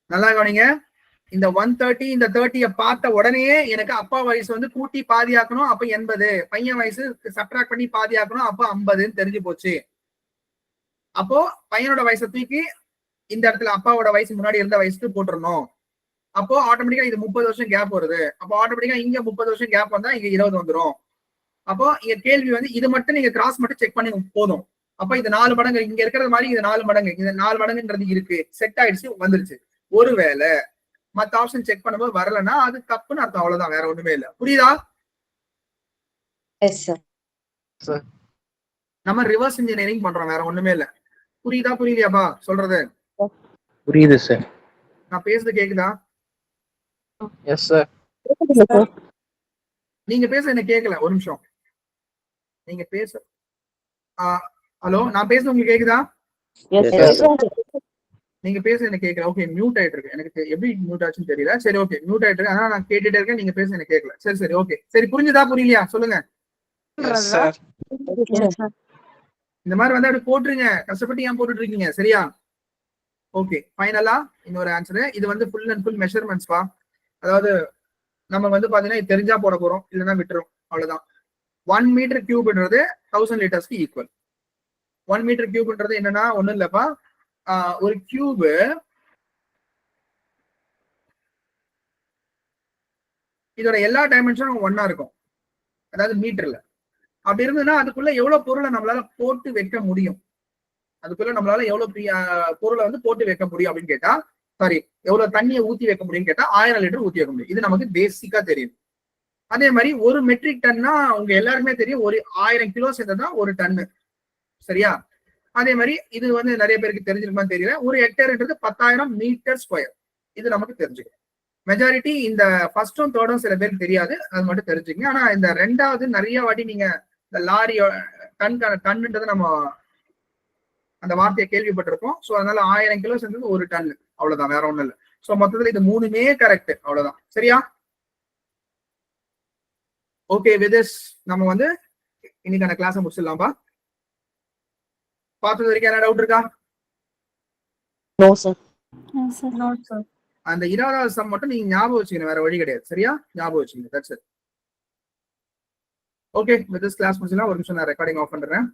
நல்லா கவனிங்க. இந்த 130 இந்த 30 பார்த்த உடனே எனக்கு அப்பா வயசு வந்து கூட்டி பாதியாக்கணும், அப்ப 80. பையன் வயசு சப்ட்ராக்ட் பண்ணி பாதியாக்கணும், அப்ப 50ன்னு தெரிஞ்சு போச்சு. அப்போ பையனோட வயசை தூக்கி இந்த இடத்துல அப்பாவோட வயசு முன்னாடி இருந்த வயசுக்கு போட்டுறணும். அப்போ ஆட்டோமேட்டிக்கா இது 30 வருஷம் கேப் வருது. அப்போ ஆட்டோமேட்டிக்கா இங்க 30 வருஷம் கேப் வந்தா இங்க 20 வந்துடும். அப்போ இங்க கேள்வி வந்து இது மட்டும் நீங்க கிராஸ் மட்டும் செக் பண்ணி போதும். அப்ப இது 4 மடங்கு, இங்க இருக்கிறது மாதிரி இது 4 மடங்கு, இது 4 மடங்குன்றது இருக்கு, செட் ஆயிடுச்சு, வந்துருச்சு. ஒருவேளை மத்த ஆப்ஷன் செக் பண்ணும்போது வரலன்னா அது தப்புன்னு அர்த்தம். அவ்வளவுதான், வேற ஒண்ணுமே இல்ல. புரியுதா? Yes, sir. Sir. நம்ம ரிவர்ஸ் இன்ஜினியரிங் பண்றோம், வேற ஒண்ணுமே இல்ல. புரியுதா புரியலையாப்பா சொல்றது? புரியுது சார். நான் பேசுறது கேக்குதா? Yes sir. கேக்குதுங்க சார். நீங்க பேச எனக்கு கேட்கல, ஒரு நிமிஷம். நீங்க பேச ஹலோ, நான் பேசுறது உங்களுக்கு கேக்குதா? Yes Yes, sir. நீங்க பேச எனக்கு கேட்கல. ஓகே, மியூட் ஆயிட்டு இருக்கு. எனக்கு எப்படி மியூட் ஆச்சுன்னு தெரியல. சரி, ஓகே, மியூட் ஆயிட்டு இருக்கு. ஆனா நான் கேட்டுட்டே இருக்கேன், நீங்க பேச எனக்கு கேட்கல. சரி சரி, ஓகே. சரி, புரிஞ்சுதா புரியலையா சொல்லுங்க. Yes sir. Yes, sir. இந்த மாதிரி வந்து அப்படி போட்டுருங்க, கஷ்டப்பட்டு ஏன் போட்டுட்டு இருக்கீங்க? சரியா? ஓகே, ஃபைனலா இன்னொரு ஆன்சர். இது வந்து ஃபுல் அண்ட் ஃபுல் மெஷர்மெண்ட்ஸ் பா. அதாவது நம்ம வந்து பாத்தீங்கன்னா இது தெரிஞ்சா போட போறோம், இல்லைன்னா விட்டுரும், அவ்வளவுதான். 1 மீட்டர் கியூப்ன்றது 1000 லிட்டர்ஸ்க்கு ஈக்குவல். 1 மீட்டர் கியூப்ன்றது என்னன்னா ஒண்ணும் இல்லப்பா, ஒரு கியூப் இதோட எல்லா டைமென்ஷனும் ஒன்னா இருக்கும், அதாவது மீட்டர்ல. அப்படி இருந்ததுன்னா அதுக்குள்ள எவ்வளவு பொருளை நம்மளால போட்டு வைக்க முடியும், அதுக்குள்ள நம்மளால எவ்வளவு பொருளை வந்து போட்டு வைக்க முடியும் அப்படின்னு கேட்டா, சாரி, எவ்வளவு தண்ணியை ஊத்தி வைக்க முடியும்னு கேட்டா 1000 லிட்டர் ஊத்தி வைக்க முடியும். இது நமக்கு பேசிக்கா தெரியும். அதே மாதிரி ஒரு மெட்ரிக் டன்னா உங்க எல்லாருக்குமே தெரியும், ஒரு 1000 கிலோ சேர்ந்ததுதான் ஒரு டன்னு. சரியா? அதே மாதிரி இது வந்து நிறைய பேருக்கு தெரிஞ்சிருக்குமான்னு தெரியல, ஒரு ஹெக்டேர்ன்றது 10,000 மீட்டர் ஸ்கொயர். இது நமக்கு தெரிஞ்சுக்கணும். மெஜாரிட்டி இந்த ஃபர்ஸ்டும் தேர்டும் சில பேருக்கு தெரியாது, அது மட்டும் தெரிஞ்சுக்கங்க. ஆனா இந்த ரெண்டாவது நிறைய வாட்டி நீங்க இந்த லாரியோட டன்ன்றது நம்ம அந்த வார்த்தையை கேள்விப்பட்டிருக்கோம். ஸோ அதனால 1000 கிலோ சேர்ந்தது ஒரு டன், அவ்வளவுதான், வேற ஒண்ணும் இல்லை. ஸோ மொத்தத்துல இது மூணுமே கரெக்ட், அவ்வளவுதான். சரியா? ஓகே, வித் திஸ் நம்ம வந்து இன்னைக்கான கிளாஸை முடிச்சிடலாம்பா. பார்த்தது வரைக்கும் என்ன டவுட் இருக்கா? No, sir. No, sir. அந்த 20வது சம் மட்டும் நீங்க ஞாபகம் வச்சுக்கணும், வேற வழி கிடையாது. சரியா? ஞாபகம் வச்சுக்கணும். That's it. Okay, with this class முடிச்சலாம். ஒரு நிமிஷம் நான் ரெக்கார்டிங் ஆஃப் பண்றேன்.